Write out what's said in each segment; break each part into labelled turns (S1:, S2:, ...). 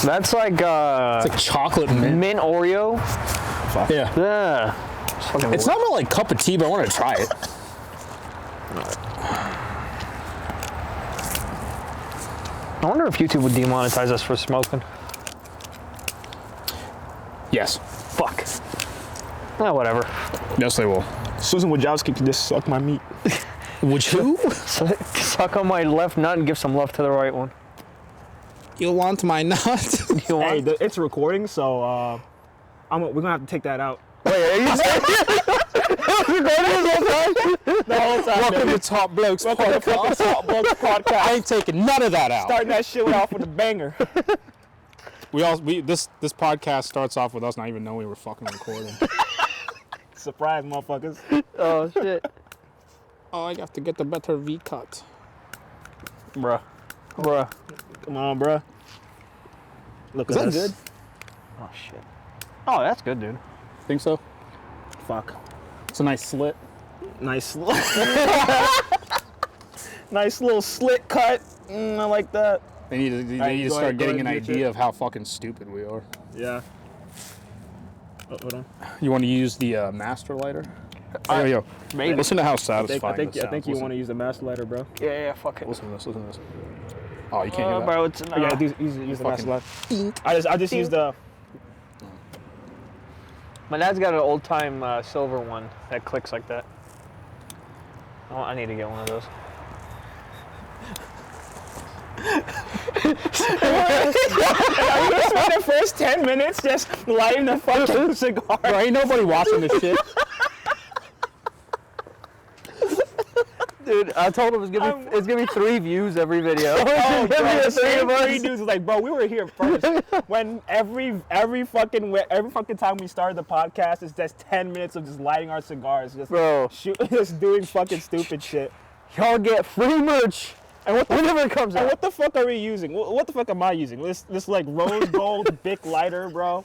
S1: That's like
S2: It's like chocolate mint.
S1: Oreo.
S2: Yeah.
S1: Yeah.
S2: It's not really like cup of tea, but I want to try it.
S1: I wonder if YouTube would demonetize us for smoking.
S2: Yes.
S1: Fuck. Whatever.
S2: Yes, they will.
S3: Susan Wojcicki can just suck my meat.
S2: Would you?
S1: Suck on my left nut and give some love to the right one.
S2: You want my nut?
S1: You want?
S3: Hey, it's recording, so we're gonna have to take that out.
S1: Wait, are you saying
S3: The whole time.
S2: Welcome to Top Blokes Podcast.
S3: Top Blokes Podcast.
S2: I ain't taking none of that out.
S3: Starting that shit off with a banger.
S2: This podcast starts off with us not even knowing we were fucking recording.
S3: Surprise, motherfuckers.
S1: Oh, shit.
S2: Oh, I have to get the better V cut.
S1: Bruh.
S3: Come on, bruh. Look
S2: Is
S3: at
S2: that
S3: us.
S2: good?
S1: Oh, shit. Oh, that's good, dude.
S2: Think so?
S3: Fuck.
S2: It's a nice slit.
S3: Nice nice little slit cut. I like that.
S2: They need to
S3: Go
S2: start
S3: ahead,
S2: getting an
S3: do your
S2: idea
S3: shit.
S2: of how fucking stupid we are.
S3: Yeah. Oh, hold on.
S2: You want to use the master lighter? Yo,
S1: Maybe.
S2: listen to how
S3: I
S2: satisfying
S3: think
S2: this
S3: you
S2: sounds.
S3: want to use the master lighter, bro.
S1: Yeah, fuck it.
S2: Listen to this. Oh, you can't hear that.
S1: Bro, it's
S3: Oh, yeah, use the master
S2: Fucking-
S3: lighter. I just use the.
S1: My dad's got an old time silver one that clicks like that. Oh, I need to get one of those.
S3: I just spent the first 10 minutes just lighting the fucking cigar.
S2: Bro, ain't nobody watching this shit.
S1: Dude, I told him it's gonna be 3 views every video.
S3: Oh, bro,
S1: Three
S3: the same
S1: of us.
S3: three dudes was like, bro, we were here first. When every fucking time we started the podcast, it's just 10 minutes of just lighting our cigars, just
S1: Bro,
S3: just doing fucking stupid shit.
S1: y'all get free merch.
S3: And
S1: Whenever it comes
S3: and
S1: out.
S3: what the fuck are we using? What the fuck am I using? This like rose gold Bic lighter, bro.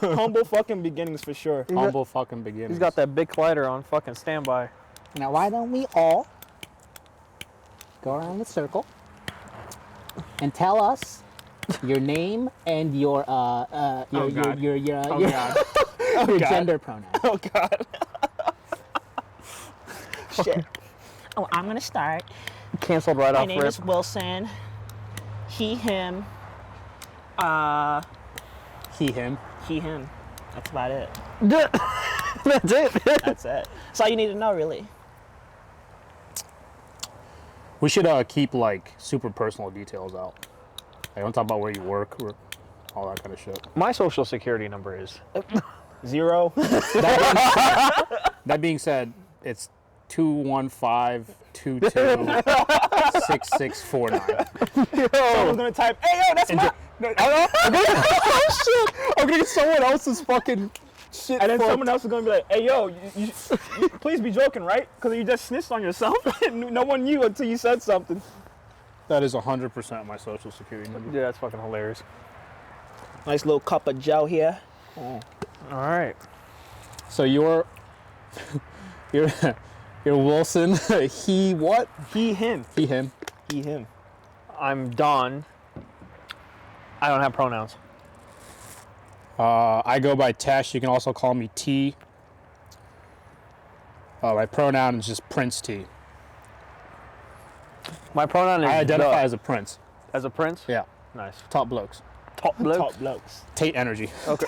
S3: Humble fucking beginnings for sure.
S2: Humble fucking beginnings.
S1: He's got that big lighter on fucking standby.
S2: Now, why don't we all go around the circle and tell us your name and your
S3: God.
S2: your gender pronoun?
S3: Oh god.
S4: Shit. Oh, I'm gonna start.
S1: Canceled right
S4: My
S1: off
S4: name
S1: rip.
S4: is Wilson. He, him.
S2: He, him.
S4: He, him. That's about it.
S1: That's it.
S4: That's it. That's all you need to know, really.
S2: We should keep like super personal details out. I don't talk about where you work or all that kind of shit.
S1: My social security number is
S3: 0.
S2: That being said, it's 215-22-6649.
S3: Someone's gonna type, hey yo, that's my.
S2: Oh shit! I'm gonna get someone else's fucking shit.
S3: And then
S2: fucked.
S3: someone else is gonna be like, hey yo, you please be joking, right? Because you just snitched on yourself. No one knew until you said something.
S2: That is 100% my social security number.
S1: yeah, that's fucking hilarious.
S3: Nice little cup of Joe here.
S1: All right.
S2: So you're Wilson. He what?
S3: He, him.
S2: He him.
S3: He, him.
S1: I'm Don. I don't have pronouns.
S2: I go by Tesh. You can also call me T. My pronoun is just Prince T.
S1: My pronoun is
S2: I identify
S1: the.
S2: as a prince.
S1: As a prince?
S2: Yeah.
S1: Nice.
S2: Top blokes.
S1: Top bloke.
S3: Top blokes.
S2: Tate energy.
S1: Okay.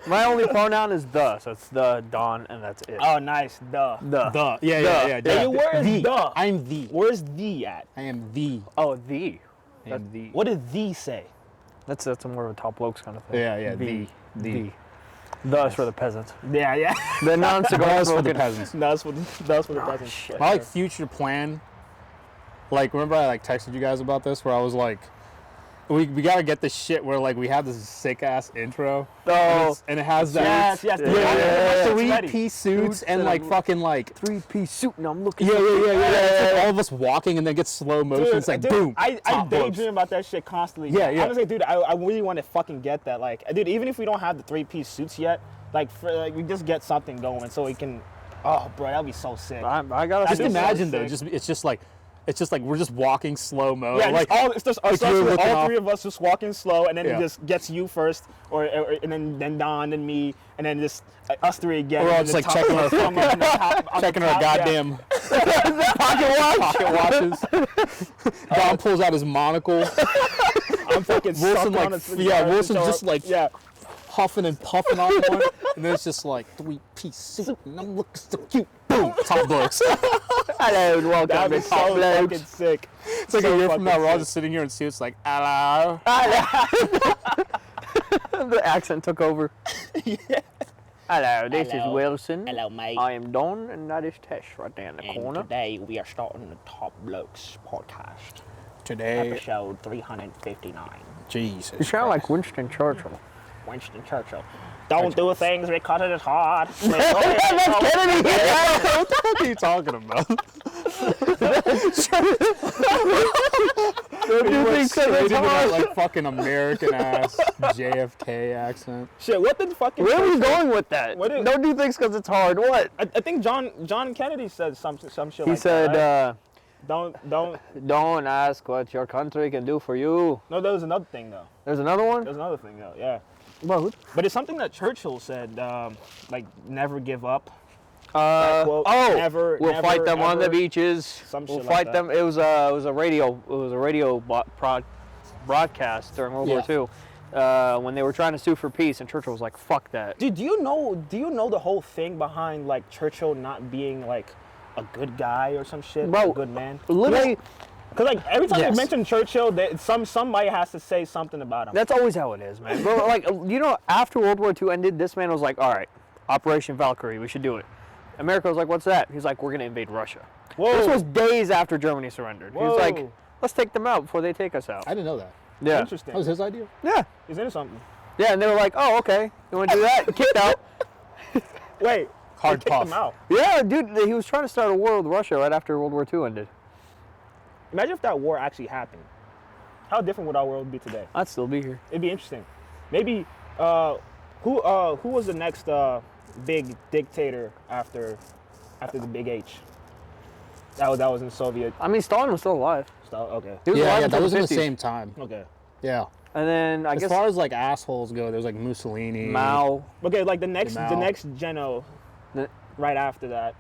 S1: My only pronoun is the, so it's the, Don, and that's it.
S3: Oh, nice. Duh.
S2: The. Yeah.
S3: Hey, where is
S2: the.
S3: the?
S2: I'm the.
S3: Where's the at?
S2: I am the.
S1: Oh, the.
S2: I am the.
S3: What did the say?
S1: That's more of a top blokes kind of thing.
S2: Yeah.
S1: The.
S2: The.
S1: The is for the peasants.
S3: Yeah, yeah.
S1: The non-cigar
S2: That's for the
S1: smoking.
S2: peasants.
S3: That's for the peasants.
S1: shit.
S2: My like future plan. Like remember I like texted you guys about this where I was like, we gotta get this shit where like we have this sick ass intro.
S1: Oh.
S2: And it has that.
S3: Yes.
S1: Yeah.
S2: Three-piece suits and like fucking like.
S1: 3-piece suit, and I'm looking.
S2: Yeah. It's like all of us walking and then get slow motion. It's like boom.
S3: I
S2: top blokes.
S3: daydream about that shit constantly.
S2: Yeah.
S3: Honestly, dude, I really want to fucking get that. Like, dude, even if we don't have the 3-piece suits yet, like, we just get something going so we can. Oh, bro, that'd be so sick.
S1: I gotta
S2: Just
S3: That is so
S2: imagine though,
S3: sick.
S2: it's just like It's just like we're just walking slow mo.
S3: Yeah,
S2: like
S3: it's just us,
S2: you're looking
S3: all
S2: off.
S3: three of us just walking slow, and then
S2: Yeah.
S3: it just gets you first, and then Don and me, and then just us three again.
S2: We're all
S3: and
S2: just
S3: the
S2: like checking our
S3: come up and the top- on the
S2: checking our
S3: top, yeah.
S2: goddamn pocket watches. Don pulls out his monocle.
S3: I'm fucking
S2: Wilson
S3: sucked
S2: like
S3: on a cigar
S2: yeah,
S3: to
S2: Wilson's
S3: show
S2: just
S3: up.
S2: like
S3: yeah.
S2: huffing and puffing on one, and then it's just like 3-piece suit, and I'm looking so cute. Boom, top Blokes.
S1: Hello and welcome
S3: That'd
S1: to
S3: be
S1: Top
S3: so
S1: Blokes.
S3: fucking sick.
S2: It's like
S3: So
S2: a year from
S3: fucking
S2: now, we're all
S3: sick.
S2: just sitting here in suits, like hello.
S1: The accent took over. Hello, this is
S4: Hello.
S1: Wilson.
S4: Hello, mate.
S1: I am Don, and that is Tesh right there in the
S4: And
S1: corner.
S4: today we are starting the Top Blokes podcast,
S2: Today,
S4: episode 359.
S2: Jesus.
S1: You sound like Winston Churchill.
S4: Winston Churchill. Don't do things because it is hard.
S2: What are you talking about?
S1: Don't
S2: He
S1: you
S2: went
S1: think so?
S2: straight
S1: That's
S2: into that
S1: hard.
S2: like fucking American ass JFK accent.
S3: Shit, what did fucking?
S1: Where are we
S3: Churchill-
S1: going with that?
S3: What is-
S1: Don't do things because it's hard. What?
S3: I think John Kennedy said some shit
S1: He
S3: like
S1: said,
S3: that. Right? Don't.
S1: don't ask what your country can do for you.
S3: No, there was another thing though.
S1: There's another one?
S3: There's another thing though. Yeah.
S1: Well,
S3: But it's something that Churchill said, like never give up. quote,
S1: oh,
S3: never-
S1: we'll
S3: never,
S1: fight them on the
S3: ever-
S1: beaches.
S3: Some
S1: We'll
S3: shit like
S1: fight
S3: that.
S1: them. It was a radio broadcast during World War II when they were trying to sue for peace, and Churchill was like, "Fuck that."
S3: Dude, do you know the whole thing behind like Churchill not being like a good guy or some shit,
S1: Bro,
S3: a good man?
S1: Literally,
S3: Because like every time
S2: Yes.
S3: you mention Churchill, somebody has to say something about him.
S1: that's always how it is, man. Bro, like after World War II ended, this man was like, "All right, Operation Valkyrie, we should do it." America was like, "What's that?" He's like, "We're gonna invade Russia."
S3: Whoa.
S1: This was days after Germany surrendered. He was like,
S3: Whoa.
S1: "Let's take them out before they take us out."
S2: I didn't know that.
S1: Yeah,
S3: Interesting.
S2: That was his idea.
S1: yeah,
S3: He's into something.
S1: yeah. And they were like, "Oh, okay, you want to do that?" Kicked out.
S3: Wait,
S2: Hard
S3: they kicked
S2: puff.
S3: him out.
S1: Yeah, dude, he was trying to start a war with Russia right after World War II ended.
S3: Imagine if that war actually happened. How different would our world be today?
S1: I'd still be here.
S3: It'd be interesting. Maybe who was the next big dictator after the Big H? That was in Soviet.
S1: I mean, Stalin was still alive.
S3: Stuff. Okay.
S1: He was
S2: Yeah,
S1: alive
S2: yeah,
S1: until
S2: that was in the
S1: 50s.
S2: same time.
S3: Okay.
S2: Yeah.
S1: And then I
S2: As
S1: guess
S2: far as like assholes go, there's like Mussolini.
S1: Mao,
S3: Okay, like the next
S2: Mao.
S3: Geno,
S1: The-
S3: right after that.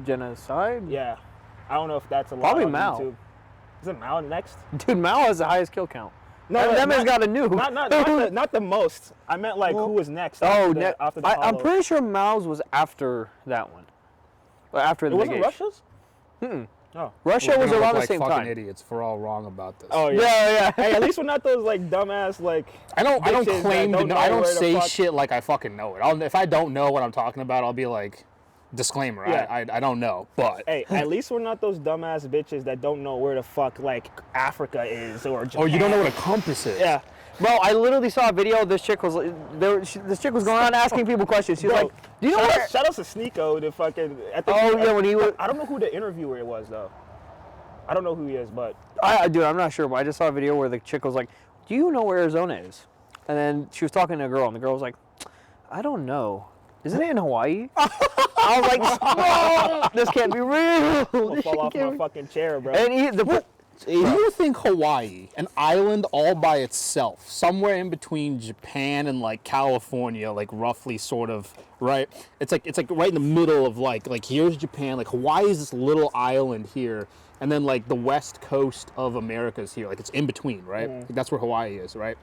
S1: genocide.
S3: Yeah. I don't know if that's a lot
S1: Probably
S3: on
S1: Mao.
S3: YouTube. Is it Mao next?
S1: Dude, Mao has the highest kill count.
S3: No,
S1: that man's
S3: not-
S1: got a nuke.
S3: Not the most. I meant like who was next.
S1: Oh,
S3: after
S1: ne-
S3: after the
S1: I'm
S3: Hollow.
S1: pretty sure Mao's was after that one. Or after the
S3: It
S1: Big
S3: wasn't
S1: H.
S3: Russia's. Oh.
S1: Russia
S2: We're
S1: was
S2: gonna
S1: around
S2: look
S1: the
S2: like
S1: same
S2: fucking
S1: time.
S2: idiots if we're all wrong about this.
S3: Oh yeah.
S1: Yeah, yeah.
S3: Hey, at least we're not those like dumbass like.
S2: I don't
S3: bitches
S2: claim
S3: that
S2: to know. I don't
S3: where the
S2: say
S3: fuck-
S2: shit like I fucking know it. If I don't know what I'm talking about, I'll be like, disclaimer.
S3: Yeah.
S2: I don't know, but
S3: Hey, at least we're not those dumbass bitches that don't know where the fuck like Africa is or Japan.
S2: oh, you don't know what a compass is?
S3: Yeah.
S1: Bro, I literally saw a video. This chick was this chick was going around asking people questions. She's
S3: Bro,
S1: like, "Do you know where?"
S3: Shout out to Sneeko, the fucking. I think
S1: Oh, yeah, when he was-
S3: I don't know who the interviewer was though. I don't know who he is, but
S1: Dude, I'm not sure, but I just saw a video where the chick was like, "Do you know where Arizona is?" And then she was talking to a girl, and the girl was like, "I don't know. Isn't it in Hawaii?" I was like, "No, this can't be real."
S3: I'll
S1: This
S3: fall off
S1: shit can't
S3: my
S1: be-"
S3: fucking chair, bro.
S1: And
S2: Do you think Hawaii, an island all by itself, somewhere in between Japan and like California, like roughly sort of, right? It's like right in the middle of like here's Japan, like Hawaii is this little island here, and then like the west coast of America is here, like it's in between, right? Like, that's where Hawaii is, right?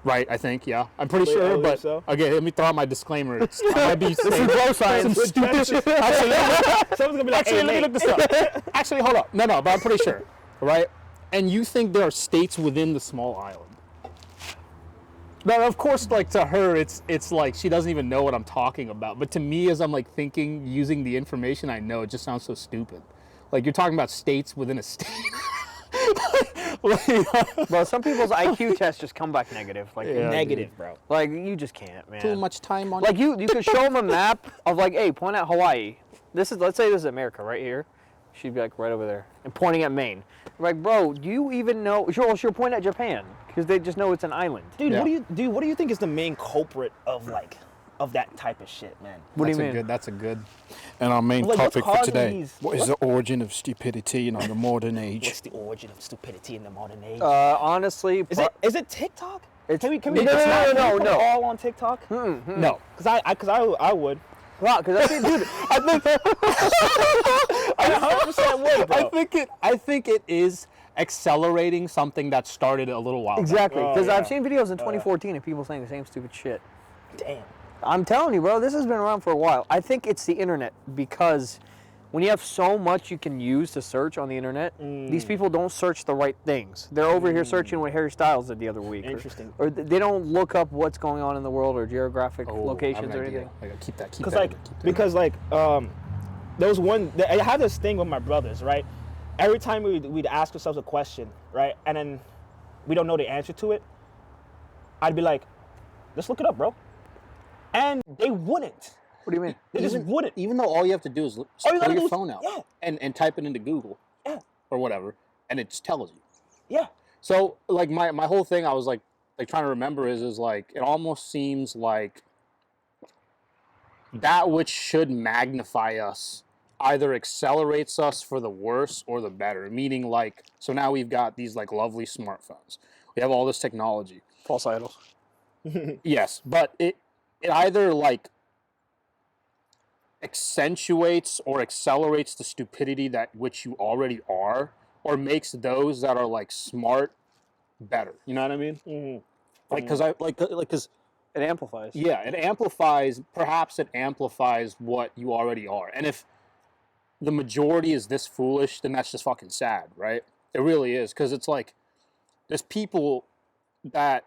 S2: Right, I think, yeah. I'm pretty
S3: Wait, I
S2: sure,
S3: believe
S2: but
S3: so.
S2: okay, let me throw out my disclaimer. I might be saying
S1: bro science.
S2: some stupid shit. Actually,
S3: Someone's gonna be like,
S2: Actually,
S3: hey,
S2: let me
S3: mate.
S2: look this up. Actually, hold up. No, but I'm pretty sure, right? And you think there are states within the small island? Now, of course, like to her, it's like she doesn't even know what I'm talking about. But to me, as I'm like thinking, using the information I know, it just sounds so stupid. Like you're talking about states within a state.
S1: Bro, some people's IQ tests just come back negative. Like,
S2: Yeah.
S3: Negative, bro.
S1: like you just can't, man.
S2: Too much time on.
S1: Like you could show them a map of like, hey, point at Hawaii. Let's say this is America right here. She'd be like right over there and pointing at Maine. Like, bro, do you even know? She'll point at Japan because they just know it's an island.
S3: Dude,
S2: Yeah.
S3: what do you think is the main culprit of like of that type of shit, man.
S1: What do you mean?
S2: That's a good. And our main
S3: Like, what's
S2: topic for
S3: causing
S2: today:
S3: these-
S2: what is the origin of stupidity in the modern age?
S3: What's the origin of stupidity in the modern age?
S1: Honestly,
S3: Is it TikTok?
S1: It's-
S3: Can we
S1: No,
S3: just
S1: no,
S3: not-
S1: no,
S3: can we put
S1: no.
S3: it all on TikTok?
S2: No,
S3: Because I would.
S1: wow, because I think, dude, I think
S3: I 100% would, bro.
S2: I think it is accelerating something that started a little while back.
S1: exactly
S3: Oh,
S1: because
S3: yeah.
S1: I've seen videos in 2014 of people saying the same stupid shit.
S3: Damn.
S1: I'm telling you, bro, this has been around for a while. I think it's the internet because when you have so much you can use to search on the internet, these people don't search the right things. They're over here searching what Harry Styles did the other week.
S3: Interesting.
S1: Or they don't look up what's going on in the world or geographic
S2: Oh, I have
S1: locations
S2: an
S1: or
S2: idea.
S1: anything.
S2: I gotta keep that. Keep
S3: Because
S2: that.
S3: like,
S2: keep that.
S3: because like, there was one. I had this thing with my brothers, right? Every time we'd ask ourselves a question, right, and then we don't know the answer to it, I'd be like, "Let's look it up, bro," and they wouldn't.
S1: What do you mean?
S3: They just wouldn't.
S2: Even though all you have to do is
S3: All you
S2: pull
S3: gotta
S2: your
S3: do is-
S2: phone out
S3: yeah.
S2: and type it into Google
S3: Yeah.
S2: or whatever, and it just tells you.
S3: Yeah.
S2: So like my whole thing, I was like trying to remember is like it almost seems like that which should magnify us either accelerates us for the worse or the better. Meaning like, so now we've got these like lovely smartphones. We have all this technology.
S1: False idols.
S2: Yes, but it either like accentuates or accelerates the stupidity that which you already are, or makes those that are like smart better. You know what I mean?
S3: Mm-hmm.
S2: Like, because
S1: It amplifies.
S2: yeah, it amplifies. Perhaps it amplifies what you already are. And if the majority is this foolish, then that's just fucking sad, right? It really is, because it's like there's people that,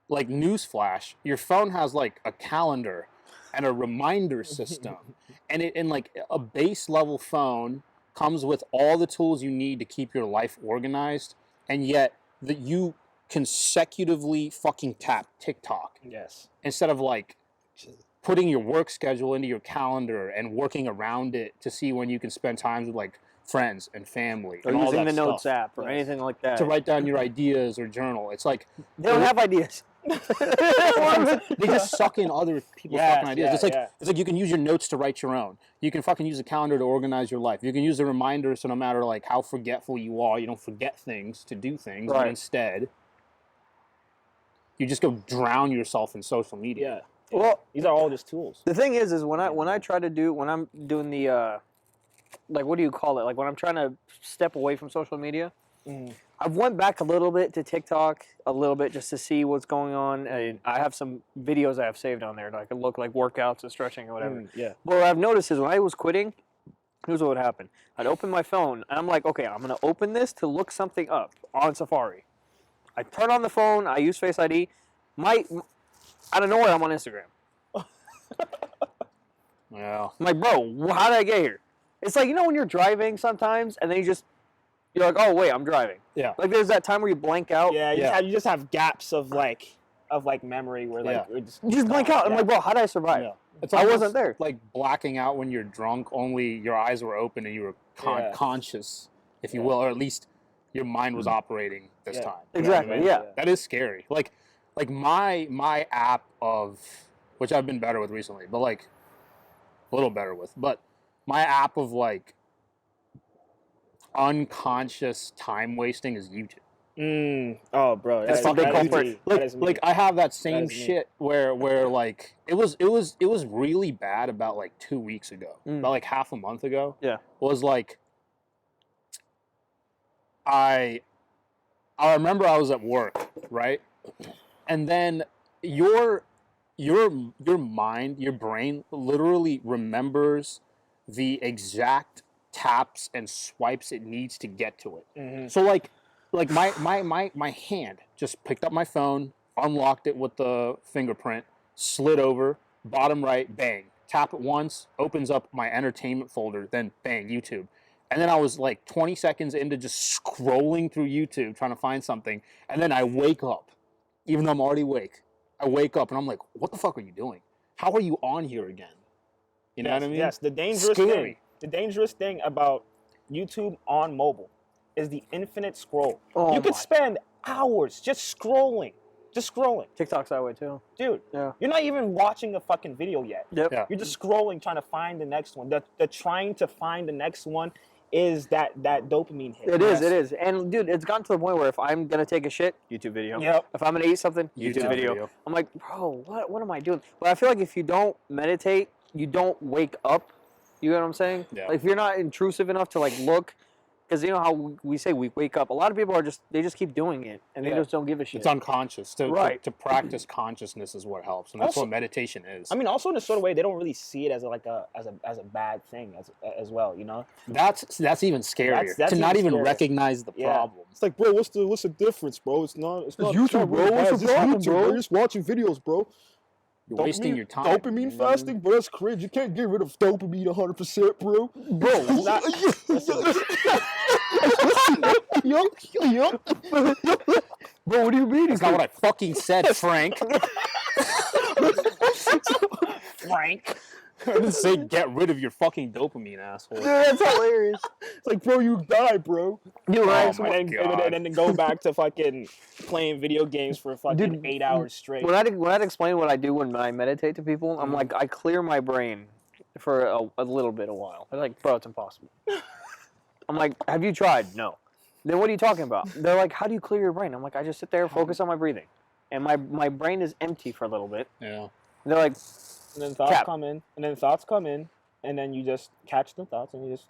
S2: like, newsflash, your phone has like a calendar and a reminder system, and like a base level phone comes with all the tools you need to keep your life organized, and yet that you consecutively fucking tap TikTok
S3: Yes.
S2: instead of like putting your work schedule into your calendar and working around it to see when you can spend time with like friends and family
S1: Or
S2: and all
S1: using
S2: that
S1: the Notes
S2: stuff.
S1: app or
S3: Yes.
S1: anything like that.
S2: To write down your ideas or journal. It's like
S1: They don't have ideas.
S2: they just suck in other people's
S3: Yes,
S2: fucking ideas.
S3: yeah,
S2: It's like
S3: yeah.
S2: it's like you can use your notes to write your own. You can fucking use a calendar to organize your life. You can use the reminders so no matter like how forgetful you are, you don't forget things to do things,
S1: Right.
S2: but instead you just go drown yourself in social media.
S3: Yeah.
S1: Well,
S3: These are all just tools.
S1: the thing is when I try to do when I'm doing the like what do you call it? Like when I'm trying to step away from social media, I've went back a little bit to TikTok, a little bit just to see what's going on. And I have some videos I have saved on there that I can look like workouts and stretching or whatever.
S3: Yeah.
S1: But what I've noticed is when I was quitting, here's what would happen. I'd open my phone and I'm like, okay, I'm gonna open this to look something up on Safari. I turn on the phone, I use Face ID. Out of nowhere, I'm on Instagram.
S2: Yeah.
S1: I'm like, bro, how did I get here? It's like, you know when you're driving sometimes and then you're like, oh wait, I'm driving.
S2: Yeah.
S1: Like there's that time where you blank out.
S3: Yeah. You,
S2: Yeah.
S3: you just have gaps of like memory where like
S2: Yeah.
S3: it just,
S1: You just blank out. I'm
S3: Yeah.
S1: like, bro, how did I survive?
S2: Yeah. It's
S1: I
S2: almost
S1: wasn't there.
S2: like blacking out when you're drunk, only your eyes were open and you were
S3: Yeah.
S2: conscious, if you
S3: Yeah.
S2: will, or at least your mind was operating this
S3: Yeah.
S2: time. You know what I
S1: Exactly,
S2: mean?
S1: yeah.
S2: That is scary. Like my app of, which I've been better with recently, but like a little better with, but my app of like unconscious time wasting is YouTube.
S3: Oh, bro.
S2: It's
S3: that
S2: fucking
S3: is
S2: culprit.
S3: me. That
S2: Like,
S3: is me.
S2: like I have that same
S3: is me.
S2: shit where like it was really bad about like 2 weeks ago, about like half a month ago.
S1: Yeah.
S2: Was like I remember I was at work, right? And then your mind, your brain literally remembers the exact taps and swipes it needs to get to it. So like my hand just picked up my phone, unlocked it with the fingerprint, slid over, bottom right, bang. Tap it once, opens up my entertainment folder, then bang, YouTube. And then I was like 20 seconds into just scrolling through YouTube trying to find something. And then I wake up, even though I'm already awake. I wake up and I'm like, what the fuck are you doing? How are you on here again? You know what I mean?
S3: Yes, the dangerous
S2: Scary.
S3: thing. The dangerous thing about YouTube on mobile is the infinite scroll.
S1: Oh
S3: you could
S1: my.
S3: spend hours just scrolling, Just scrolling.
S1: TikTok's that way too.
S3: Dude,
S1: Yeah.
S3: you're not even watching a fucking video yet.
S1: Yep.
S2: Yeah.
S3: You're just scrolling, trying to find the next one. The trying to find the next one is that dopamine hit.
S1: It is. And dude, it's gotten to the point where if I'm gonna take a shit, YouTube video.
S3: Yep.
S1: If I'm gonna eat something, YouTube video.
S2: video.
S1: I'm like, bro, what am I doing? But I feel like if you don't meditate, you don't wake up. You know what I'm saying?
S2: Yeah.
S1: Like if you're not intrusive enough to like look, because you know how we say we wake up. A lot of people are they just keep doing it and they
S3: Yeah.
S1: just don't give a shit.
S2: It's unconscious.
S1: Right.
S2: To practice consciousness is what helps, and that's
S3: Also-
S2: what meditation is.
S3: I mean, also in a sort of way, they don't really see it as a bad thing as well. You know?
S2: That's even scarier.
S3: That's
S2: to not
S3: even
S2: even
S3: scarier.
S2: recognize the
S3: Yeah.
S2: problem.
S5: It's like, bro, what's the difference, bro? It's not
S1: YouTube, bro. What's the
S5: It's just
S1: problem,
S5: YouTube,
S1: bro?
S5: You're just watching videos, bro.
S2: You're wasting your time.
S5: Dopamine fasting, bro. That's cringe. You can't get rid of dopamine 100%, bro.
S3: Bro, it's not. Listen,
S5: Yup.
S1: Bro, what do you mean?
S2: That's not what I fucking said, Frank.
S3: Frank.
S2: I didn't say get rid of your fucking dopamine, asshole.
S1: That's hilarious.
S5: It's like, bro, you die, bro.
S1: Dude, when I-
S2: Oh my
S3: And then go back to fucking playing video games for fucking
S1: Dude,
S3: 8 hours straight.
S1: when I'd explain what I do when I meditate to people, I'm like, I clear my brain for a little bit, a while. They're like, bro, it's impossible. I'm like, have you tried? No. Then what are you talking about? They're like, how do you clear your brain? I'm like, I just sit there, focus on my breathing. And my brain is empty for a little bit.
S2: Yeah.
S1: And they're like,
S3: And then thoughts
S1: Cap.
S3: come in, and then you just catch the thoughts, and you just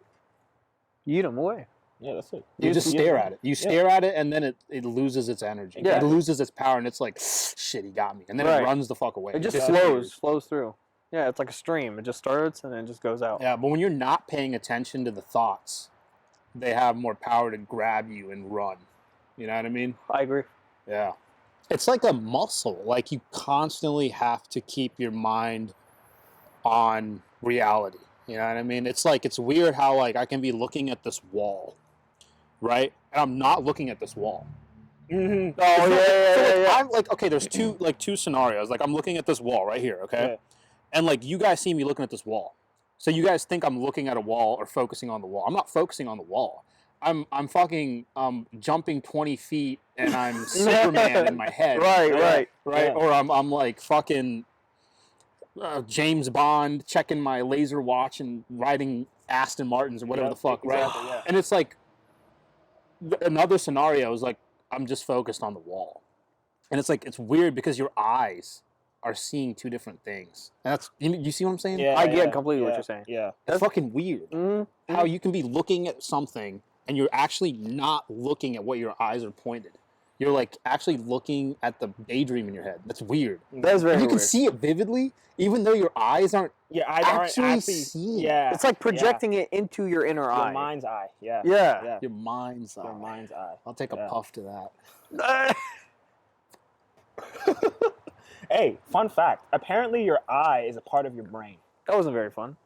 S1: you eat them away.
S3: yeah, that's it.
S2: You just stare at it. You stare at it, and then it loses its energy.
S1: Yeah.
S2: It loses its power, and it's like, shit, he got me. And then
S1: Right.
S2: it runs the fuck away.
S1: It just
S2: disappears.
S1: flows through. Yeah, it's like a stream. It just starts and then it just goes out.
S2: Yeah, but when you're not paying attention to the thoughts, they have more power to grab you and run. You know what I mean?
S1: I agree.
S2: Yeah. It's like a muscle. Like you constantly have to keep your mind on reality. You know what I mean? It's like, it's weird how like I can be looking at this wall, right? And I'm not looking at this wall.
S3: Mm-hmm.
S1: Oh,
S2: So, like, I'm like, okay, there's two scenarios. Like I'm looking at this wall right here, okay?
S3: Yeah.
S2: And like you guys see me looking at this wall. So you guys think I'm looking at a wall or focusing on the wall. I'm not focusing on the wall. I'm fucking jumping 20 feet and I'm Superman in my head.
S1: Right.
S3: Yeah.
S2: Or I'm like fucking James Bond checking my laser watch and riding Aston Martins or whatever
S3: Yep,
S2: the fuck, right?
S3: exactly, yeah.
S2: And it's like another scenario is like I'm just focused on the wall. And it's like it's weird because your eyes are seeing two different things. And that's you see what I'm saying?
S3: Yeah,
S1: I get
S3: yeah,
S1: completely what
S3: yeah,
S1: you're saying.
S3: Yeah.
S2: It's fucking weird.
S1: Mm-hmm.
S2: How you can be looking at something and you're actually not looking at what your eyes are pointed. You're like actually looking at the daydream in your head. That's weird.
S1: That's very
S2: And you can
S1: weird.
S2: see it vividly, even though your eyes aren't.
S3: Your eyes aren't
S2: Actually seeing it.
S3: Yeah.
S1: It's like projecting it into your inner
S3: your
S1: eye.
S3: mind's eye. Yeah.
S1: Yeah.
S3: Yeah.
S2: Your mind's eye.
S3: Your mind's eye.
S2: I'll take a
S3: Yeah.
S2: puff to that.
S3: Hey, fun fact. Apparently, your eye is a part of your brain.
S1: That wasn't very fun.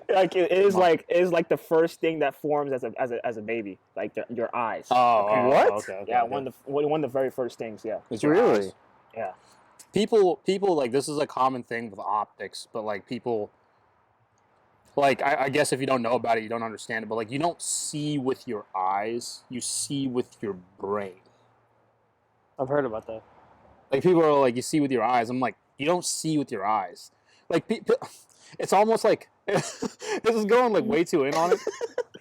S3: Like it is like the first thing that forms as a baby, like your eyes.
S2: Oh,
S1: What?
S2: Okay,
S3: Yeah,
S2: okay.
S3: one of the very first things. Yeah.
S2: It's your
S1: Really?
S2: eyes.
S3: Yeah.
S2: People like this is a common thing with optics, but like people like I guess if you don't know about it, you don't understand it, but like you don't see with your eyes, you see with your brain.
S1: I've heard about that.
S2: Like people are like, you see with your eyes. I'm like, you don't see with your eyes. Like it's almost like this is going like way too in on it,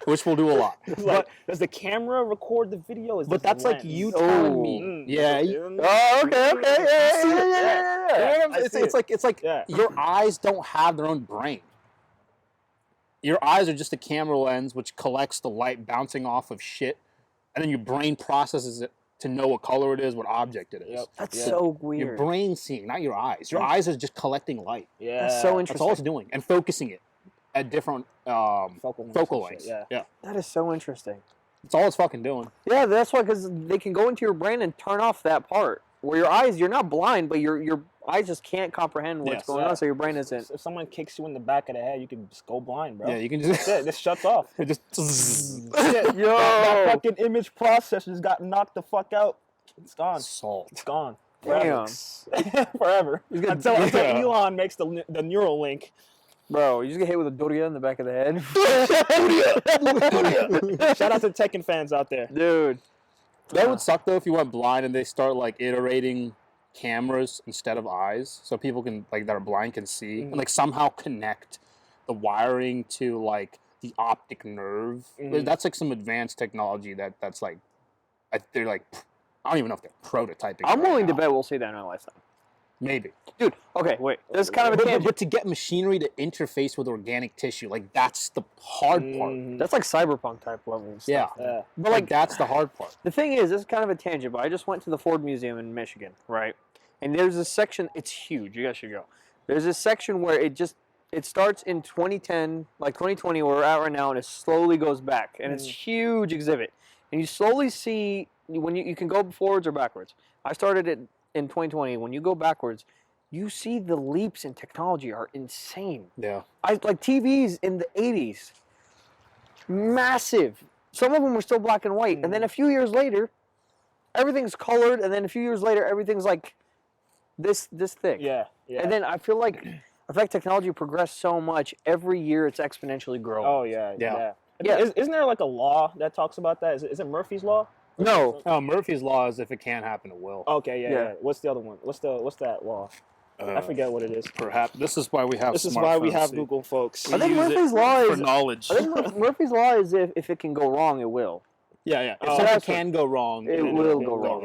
S2: which we'll do a lot.
S3: It's like, does the camera record the video?
S2: But that's like you telling me. Yeah.
S1: Oh, okay. Yeah.
S2: It's like
S3: Yeah.
S2: your eyes don't have their own brain. Your eyes are just a camera lens which collects the light bouncing off of shit, and then your brain processes it to know what color it is, what object it is.
S3: Yep.
S1: That's
S3: Yeah.
S1: so
S2: Your
S1: weird.
S2: brain seeing, not your eyes. Your eyes are just collecting light.
S3: Yeah.
S1: That's so
S2: That's all
S1: interesting.
S2: it's doing, and focusing it at different
S3: Focal
S2: focal
S3: and
S2: lengths.
S3: shit,
S2: Yeah,
S1: That is so interesting.
S2: that's all it's fucking doing.
S1: Yeah, that's why, because they can go into your brain and turn off that part where your eyes, you're not blind, but your eyes just can't comprehend what's
S2: Yes.
S1: going on, so your brain isn't.
S3: If someone kicks you in the back of the head, you can just go blind, bro.
S2: Yeah, you can just
S3: That's it. This shuts off.
S2: it just
S1: Yo!
S3: That fucking image processor just got knocked the fuck out. It's gone.
S2: salt.
S3: It's gone.
S1: Damn.
S3: Forever.
S1: got-
S3: Until
S2: Yeah.
S3: Elon makes the neural link.
S1: Bro, you just get hit with a doria in the back of the head.
S3: Shout out to Tekken fans out there.
S1: Dude.
S2: That would suck though if you went blind and they start like iterating cameras instead of eyes, so people can like that are blind can see and like somehow connect the wiring to like the optic nerve. That's like some advanced technology that's like they're like I don't even know if they're prototyping.
S1: I'm
S2: right
S1: willing to
S2: now.
S1: bet we'll see that in our lifetime.
S2: Maybe.
S1: Dude, okay, wait. This is kind of a tangent.
S2: But to get machinery to interface with organic tissue, like that's the hard part.
S1: That's like cyberpunk type level and
S2: Yeah.
S1: stuff.
S3: Yeah.
S1: But like
S2: that's the hard part.
S1: the thing is, this is kind of a tangent, but I just went to the Ford Museum in Michigan, right? And there's a section, it's huge, you guys should go. There's a section where it starts in 2010, like 2020, where we're at right now, and it slowly goes back. And it's a huge exhibit. And you slowly see, when you can go forwards or backwards. I started it in 2020. When you go backwards, you see the leaps in technology are insane.
S2: Yeah.
S1: Like TVs in the 80s, massive. Some of them were still black and white. And then a few years later, everything's colored. And then a few years later, everything's like this thick.
S3: Yeah. Yeah.
S1: And then I feel like technology progressed so much. Every year, it's exponentially growing.
S3: Oh yeah.
S2: Yeah.
S1: Yeah.
S3: Isn't there like a law that talks about that? Is it Murphy's law?
S1: No.
S2: Oh, Murphy's law is if it can't happen, it will.
S3: Okay. Yeah.
S1: Yeah.
S3: Yeah. What's the other one? What's that law? I forget what it is.
S2: Perhaps this is why we have.
S3: This is why we
S2: smartphones,
S3: have
S2: see?
S3: Google, folks.
S1: I think
S2: Use it
S1: Murphy's law
S2: for
S1: is
S2: knowledge.
S1: I think Murphy's law is if it can go wrong, it will.
S2: Yeah. If
S3: Oh,
S2: something
S1: that's
S2: can go wrong,
S1: It
S3: Yeah,
S1: will
S3: yeah,
S1: go
S3: yeah,
S1: wrong.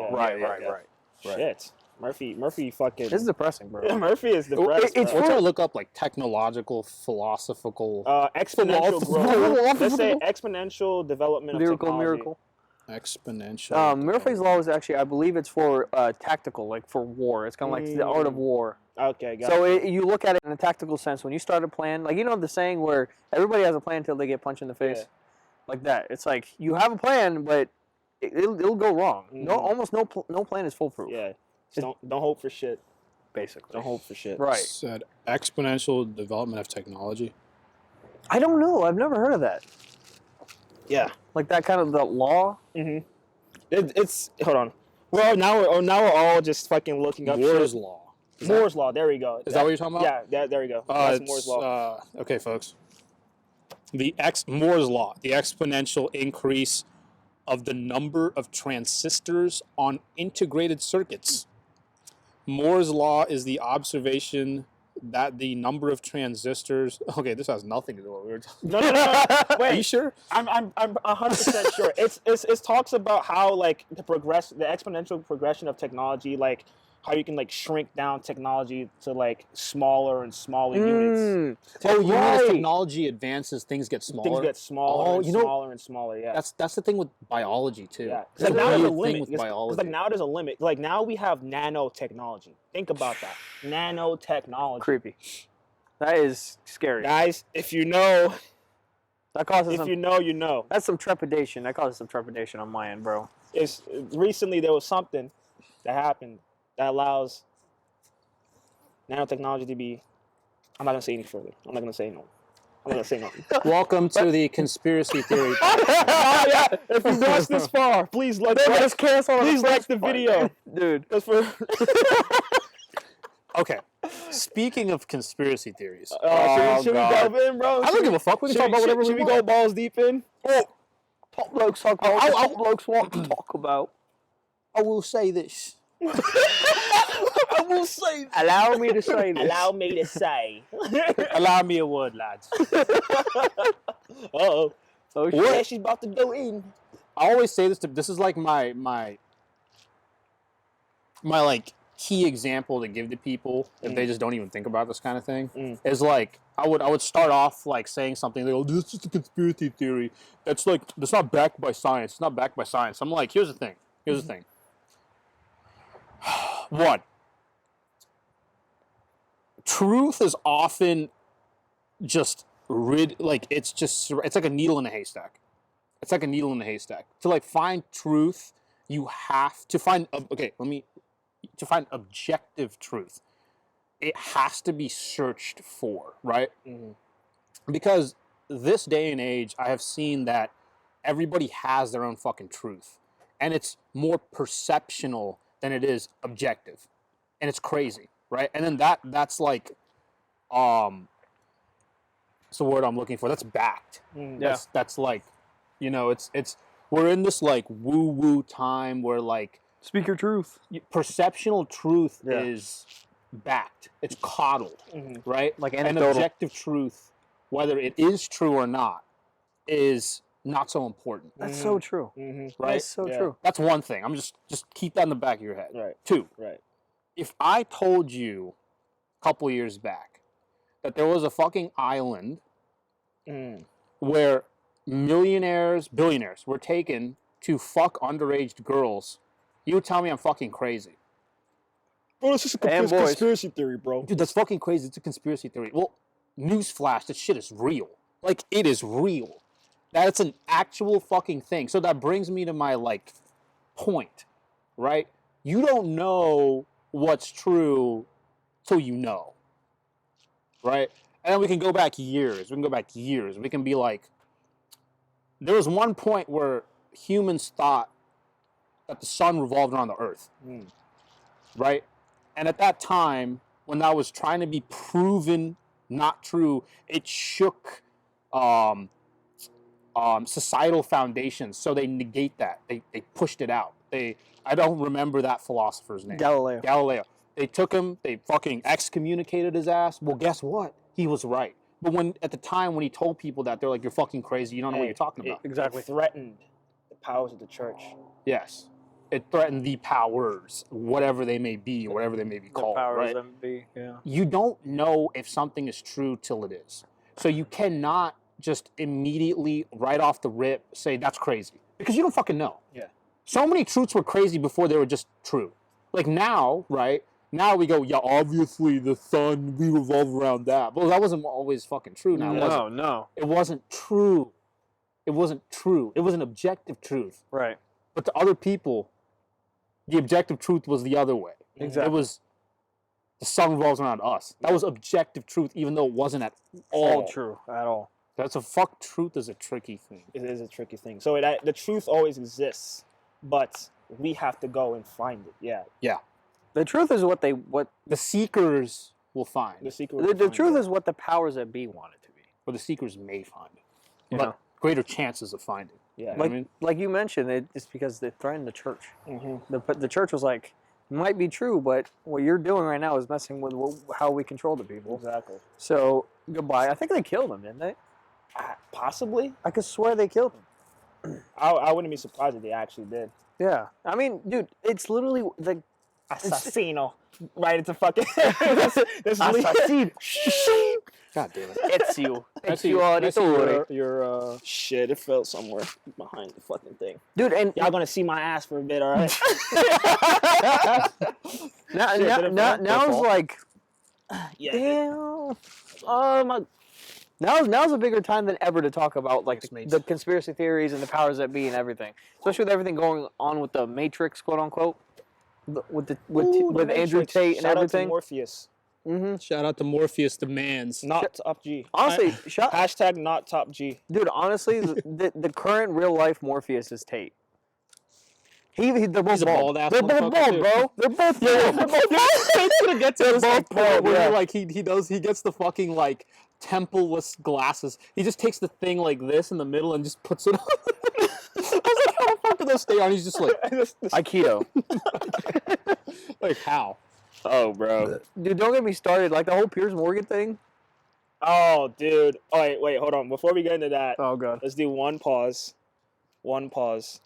S3: yeah,
S1: Right.
S3: Shit. Murphy fucking.
S1: This is depressing, bro.
S3: Murphy is the best.
S1: it's
S3: bro.
S2: What's I look up like technological, philosophical,
S3: Exponential growth. Let's say exponential development of technology.
S1: Miracle.
S2: exponential?
S1: Murphy's law is actually, I believe it's for tactical, like for war. It's kind of like the art of war.
S3: Okay, got
S1: So
S3: it.
S1: you look at it in a tactical sense. When you start a plan, like you know the saying where everybody has a plan until they get punched in the face,
S3: Yeah.
S1: like that. It's like you have a plan, but it'll go wrong. Almost no plan is foolproof.
S3: Yeah. Just don't hope for shit.
S1: Basically.
S3: Don't hope for shit.
S1: Right.
S2: Said exponential development of technology.
S1: I don't know. I've never heard of that.
S3: Yeah.
S1: Like that kind of the law.
S3: It's hold on. Well, now we're all just fucking looking up
S2: Moore's
S3: shit.
S2: law.
S3: Moore's law. There we go.
S2: Is that what you're talking about?
S3: Yeah. There we go. That's Moore's law.
S2: Okay, folks. Moore's law, the exponential increase of the number of transistors on integrated circuits. Moore's law is the observation that the number of transistors. Okay, this has nothing to do with what we were talking.
S3: No. Wait.
S2: Are you sure?
S3: I'm 100% sure. It talks about how like the exponential progression of technology, like how you can like shrink down technology to like smaller and smaller units.
S2: Oh, you mean as
S1: Right.
S2: technology advances, things get smaller?
S3: Things get smaller
S2: Oh,
S3: and
S2: you know-
S3: smaller and smaller. Yeah.
S2: That's the thing with biology too.
S3: Yeah.
S2: It's
S3: Like now there's a
S2: weird thing
S3: limit.
S2: with
S3: It's
S2: biology.
S3: like now there's a limit. Like now we have nanotechnology. Think about that. Nanotechnology.
S1: Creepy. That is scary.
S3: Guys, if you know,
S1: That causes
S3: if
S1: some.
S3: you know, you know.
S1: That's some trepidation. That causes some trepidation on my end, bro.
S3: Recently there was something that happened that allows nanotechnology to be. I'm not gonna say any further. I'm not gonna say no. I'm not gonna say no.
S2: Welcome to the conspiracy theory.
S3: Oh yeah! If you watched this far, please
S1: Let's cancel.
S3: please like the video.
S1: dude.
S3: That's for.
S2: Okay. Speaking of conspiracy theories,
S3: Should we delve in, bro?
S2: I don't give a fuck. We can talk about whatever
S3: Should
S2: we
S3: we go
S2: want.
S3: balls deep in?
S1: Top blokes talk about. what top blokes want to talk about.
S2: I will say this.
S3: I will say.
S1: Allow me to say this.
S3: Allow me to say.
S2: Allow me a word, lads.
S3: Oh
S1: shit.
S3: yeah, she's about to go in.
S2: I always say this. This is like my like key example to give to people if they just don't even think about this kind of thing. Is like I would start off like saying something. They go, "This is just a conspiracy theory. That's not backed by science. It's not backed by science." I'm like, here's the thing. Here's the thing. One. Truth is often just it's like a needle in a haystack. It's like a needle in a haystack. To like find truth, you have to find to find objective truth. It has to be searched for, right? Because this day and age, I have seen that everybody has their own fucking truth, and it's more perceptional than it is objective, and it's crazy, right? And then that's like, it's the word I'm looking for. That's backed.
S1: Yeah.
S2: That's like, it's we're in this like woo-woo time where like
S1: Speak your truth.
S2: perceptional truth
S1: Yeah.
S2: is backed. It's coddled, right?
S1: Like
S2: and
S1: anecdotal.
S2: objective truth, whether it is true or not, is not so important,
S1: That's so true.
S2: right?
S1: That's so true.
S2: That's one thing. I'm just keep that in the back of your head.
S3: Right.
S2: Two,
S3: Right.
S2: if I told you a couple years back that there was a fucking island where millionaires, billionaires were taken to fuck underage girls, you would tell me I'm fucking crazy.
S5: Bro, this is a
S1: And boys.
S5: conspiracy theory, bro.
S2: Dude, that's fucking crazy. It's a conspiracy theory. Well, newsflash, this shit is real. Like, it is real. That's an actual fucking thing. So that brings me to my, like, point, right? You don't know what's true till you know, right? And then we can go back years. We can be like, there was one point where humans thought that the sun revolved around the earth, right? And at that time, when that was trying to be proven not true, it shook societal foundations. So they negate that. They pushed it out. I don't remember that philosopher's name.
S1: Galileo.
S2: They took him. They fucking excommunicated his ass. Well, guess what? He was right. But at the time when he told people that, they're like, "You're fucking crazy. You don't know what you're talking about."
S3: Exactly. Threatened the powers of the church.
S2: Yes. It threatened the powers, whatever they may be, whatever they may be called, right?
S1: Yeah.
S2: You don't know if something is true till it is. So you cannot just immediately, right off the rip, say that's crazy. Because you don't fucking know.
S3: Yeah.
S2: So many truths were crazy before they were just true. Like now, right? Now we go, yeah, obviously the sun, we revolve around that. But that wasn't always fucking true now, was it?
S1: No.
S2: It wasn't true. It wasn't true. It was an objective truth.
S1: Right.
S2: But to other people, the objective truth was the other way.
S1: Exactly.
S2: It was the sun revolves around us. That was objective truth, even though it wasn't at all
S1: True at all.
S2: That's a fuck. Truth is a tricky thing.
S3: It is a tricky thing. So the truth always exists, but we have to go and find it. Yeah.
S2: Yeah.
S1: The truth is what
S2: The seekers will find,
S3: The secret.
S1: the truth is what the powers that be want it to be.
S2: or the seekers may find,
S1: You
S2: but
S1: know?
S2: greater chances of finding.
S3: Yeah.
S2: You know
S1: Like
S2: what I mean?
S1: like you mentioned, it's because they threatened the church. The church was like, it might be true, but what you're doing right now is messing with how we control the people.
S3: Exactly.
S1: So goodbye. I think they killed him, didn't they?
S3: Possibly.
S1: I could swear they killed him.
S3: I wouldn't be surprised if they actually did.
S1: Yeah. I mean, dude, it's literally like
S3: Assassino. Right into fucking. this
S1: assassin.
S2: God damn it.
S1: Ezio.
S2: I see
S1: Auditore.
S2: your
S3: Shit, it fell somewhere behind the fucking thing.
S1: Dude, and
S3: Y'all gonna see my ass for a bit, all right?
S1: now
S3: Shit, did it fall?
S1: now it's like,
S3: Yeah.
S1: damn. Oh my. Now's a bigger time than ever to talk about like the conspiracy theories and the powers that be and everything, especially with everything going on with the Matrix, quote unquote, with Andrew
S3: Matrix.
S1: Tate and
S3: Shout out to
S1: everything.
S3: Morpheus.
S2: shout out to Morpheus demands.
S3: Not top G.
S1: Honestly,
S3: Hashtag not top G.
S1: dude. Honestly, the current real life Morpheus is Tate. They're both
S2: He's a
S1: bald.
S2: bald-ass
S1: They're both
S2: motherfucker,
S1: bald,
S2: too.
S1: bro. They're both bald.
S2: Gonna get to
S1: They're
S2: this
S1: both
S2: like, point
S1: bald,
S2: where
S1: yeah.
S2: like he gets the fucking like templeless glasses. He just takes the thing like this in the middle and just puts it on. I was like, how the fuck do those stay on? He's just like,
S1: Aikido.
S2: like how?
S3: Oh, bro.
S1: Dude, don't get me started. Like the whole Piers Morgan thing.
S3: Oh, dude. Oh, wait, hold on. Before we get into that,
S1: Oh god.
S3: let's do one pause. One pause.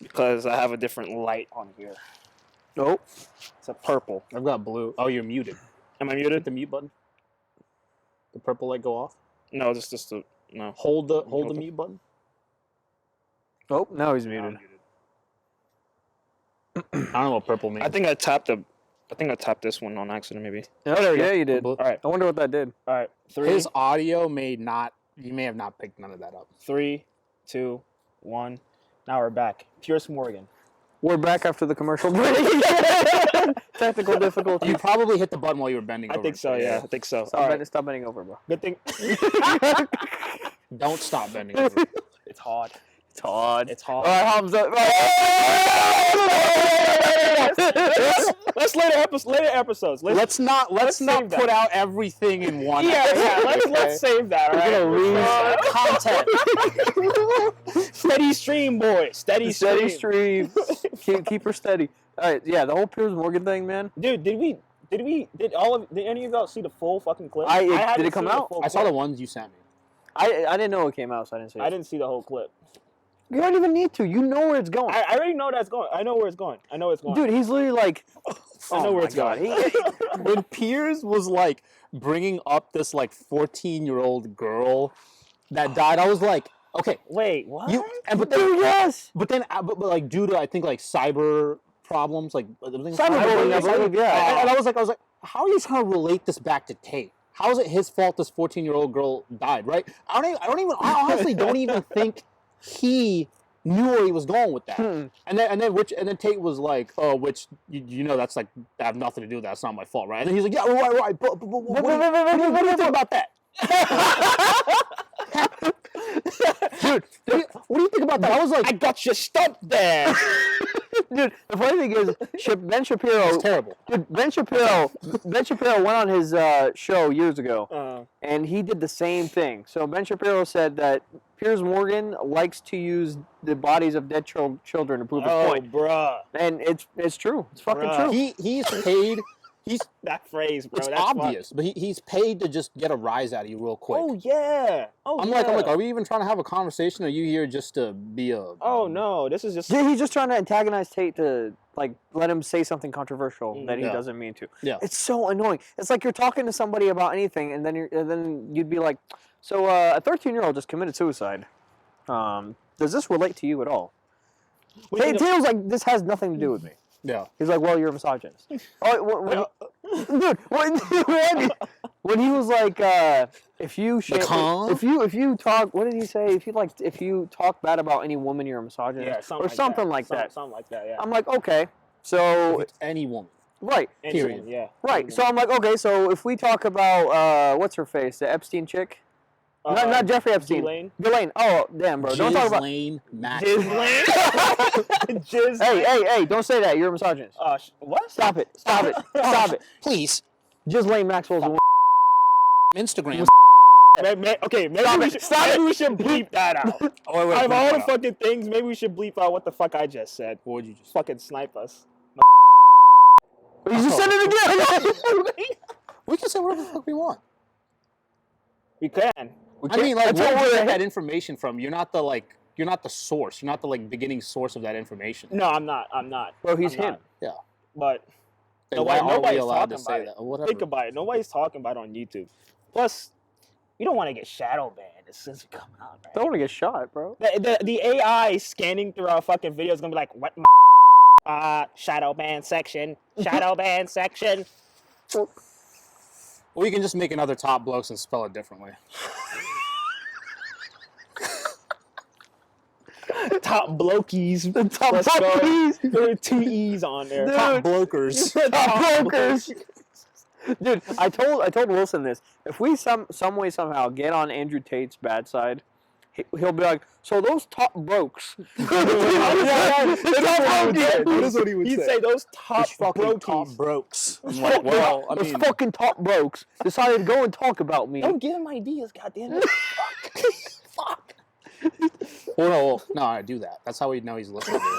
S3: Because I have a different light on here.
S1: Nope.
S3: It's a purple.
S2: I've got blue. Oh, you're muted.
S3: Am I
S2: Hit
S3: muted?
S2: the mute button. The purple light go off.
S3: No, just the no.
S2: Hold the
S3: Hold it.
S2: mute button.
S1: Oh, now he's
S2: No, I'm
S1: muted.
S2: muted. I don't know what purple means.
S3: I think I tapped this one on accident, maybe.
S1: Oh, yeah, you did.
S2: Blue.
S3: All right.
S1: I wonder what that did.
S3: All right.
S2: His audio may not. You may have not picked none of that up.
S3: 3, 2, 1. Now we're back. Piers Morgan.
S1: We're back after the commercial break. Technical difficulties.
S2: You probably hit the button while you were bending
S3: I
S2: over.
S3: think so, yeah. I think so.
S1: Stop bending over, bro.
S3: Good thing.
S2: Don't stop bending over.
S3: It's hard.
S1: Todd.
S3: It's hard.
S1: All right, Hamza.
S3: Let's later episodes.
S2: Let's not
S3: save
S2: put
S3: that.
S2: out everything in one.
S3: Yeah. Let's save that. All right.
S2: Content.
S3: Steady stream, boy. Steady
S1: Stream. keep her steady. All right, yeah, the whole Piers Morgan thing, man.
S3: Dude, did any of y'all see the full fucking clip?
S1: Did
S3: haven't
S1: it come
S3: seen the
S1: out?
S3: full
S2: I saw
S3: clip.
S2: the ones you sent me.
S1: I didn't know it came out, so I didn't see it.
S3: I didn't see the whole clip.
S1: You don't even need to. You know where it's going.
S3: I already know that's going. I know where it's going. I know it's going.
S1: Dude, he's literally like,
S3: I know where it's going.
S2: When Piers was like bringing up this like 14-year-old girl that died, I was like, okay,
S3: Wait, what?
S2: but then,
S1: Dude, yes.
S2: but like due to I think like cyber problems, like
S1: Cyberbullying, I believe, yeah.
S2: And I was like, how are you trying to relate this back to Tate? How is it his fault this 14-year-old girl died? Right? I honestly don't even think he knew where he was going with that. And then Tate was like, oh, which you know that's like that have nothing to do with that. It's not my fault, right? And then he's like, yeah, right. But what do you think about that? Dude, what do you think about that? I was like,
S3: I got you stumped there.
S1: Dude, the funny thing is, Ben Shapiro.
S2: it's terrible.
S1: Dude, Ben Shapiro went on his show years ago, and he did the same thing. So Ben Shapiro said that Piers Morgan likes to use the bodies of dead children to prove his point.
S3: Bruh.
S1: And it's true. It's fucking
S3: Bruh.
S1: true.
S2: He's paid.
S3: That phrase, bro.
S2: It's
S3: that's
S2: obvious, but he's paid to just get a rise out of you real quick.
S3: Oh yeah.
S2: I'm like, are we even trying to have a conversation? Or are you here just to be a?
S3: Oh no, this is just.
S1: Yeah, he's just trying to antagonize Tate to like let him say something controversial that he doesn't mean to.
S2: Yeah.
S1: It's so annoying. It's like you're talking to somebody about anything, and then you'd be like, "So a 13-year-old just committed suicide. Does this relate to you at all?" Tate was like, "This has nothing to do with me."
S2: Yeah.
S1: He's like, "Well, you're a misogynist." Dude, when he was like, if you talk, what did he say? If you talk bad about any woman, you're a misogynist, or something like that.
S3: Something like that. Yeah.
S1: I'm like, okay, so
S2: It's any woman.
S1: right,
S2: Period.
S3: Yeah.
S1: right. So I'm like, okay, so if we talk about what's her face, the Epstein chick, not Jeffrey Epstein, Ghislaine. Oh, damn, bro, don't talk about
S2: Ghislaine Max.
S3: Jizz.
S1: Hey, don't say that. You're a misogynist.
S3: What?
S1: Stop it.
S2: Please.
S1: Ghislaine Maxwell's a woman.
S2: Instagram.
S3: Okay, maybe we should bleep that out. Out of all the fucking things, maybe we should bleep out what the fuck I just said.
S2: What would you just
S3: Fucking snipe us.
S1: You just said it again.
S2: We can say whatever the fuck we want.
S3: We can.
S2: I mean, like, where
S1: where
S2: do you
S1: they-
S2: get that information from? You're not the source. You're not the beginning source of that information.
S3: No, I'm not.
S1: Bro, he's
S3: I'm
S1: him.
S3: not.
S2: Yeah.
S3: But
S2: Then why aren't we
S3: nobody's
S2: allowed to
S3: talking
S2: say
S3: about
S2: that?
S3: it.
S2: Whatever.
S3: Think about it. Nobody's talking about it on YouTube. Plus, you don't want to get shadow banned as soon as you come out, right?
S1: Don't want to get shot, bro.
S3: The AI scanning through our fucking video is gonna be like, what? Shadow ban section. Shadow ban section.
S2: Or you can just make another Top Blokes and spell it differently.
S3: Top blokies.
S1: Top
S3: Let's go.
S1: blokies.
S3: There are 2 E's on there.
S1: Dude.
S2: Top Blokers.
S1: Top brokers. Dude, I told Wilson this. If we some way somehow get on Andrew Tate's bad side, he'll be like, so those top blokes.
S5: That is what he would
S3: He'd
S5: say.
S3: say those top
S2: fucking Top
S3: blokies.
S2: Brokes. I'm like, well, I
S1: Those
S2: mean,
S1: fucking top blokes decided to go and talk about me.
S3: Don't give him ideas, goddammit. Fuck.
S2: well, no, I do that. That's how we know he's listening to this.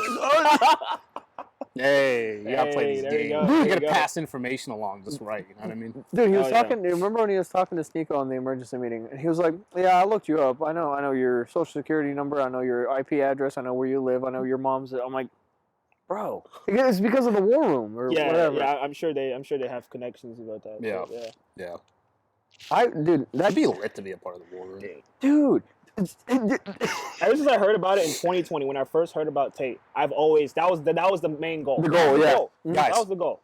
S2: Hey, you gotta play these
S3: there you
S2: games.
S3: go, there
S2: You
S3: you
S2: gotta
S3: go.
S2: pass information along just right. You know what I mean?
S1: Dude, he was
S3: Oh, yeah.
S1: talking. Remember when he was talking to Sneeko on the emergency meeting, and he was like, "Yeah, I looked you up. I know your social security number. I know your IP address. I know where you live. I know your mom's." I'm like, "Bro, it's because of the war room or whatever."
S3: Yeah, I'm sure they have connections about that.
S2: Yeah.
S3: So,
S2: Yeah.
S1: Dude,
S2: That'd be lit to be a part of the war room.
S1: dude.
S3: Ever since I heard about it in 2020, when I first heard about Tate, I've always that was the main goal.
S1: The goal, yeah.
S2: Guys.
S3: That was the goal.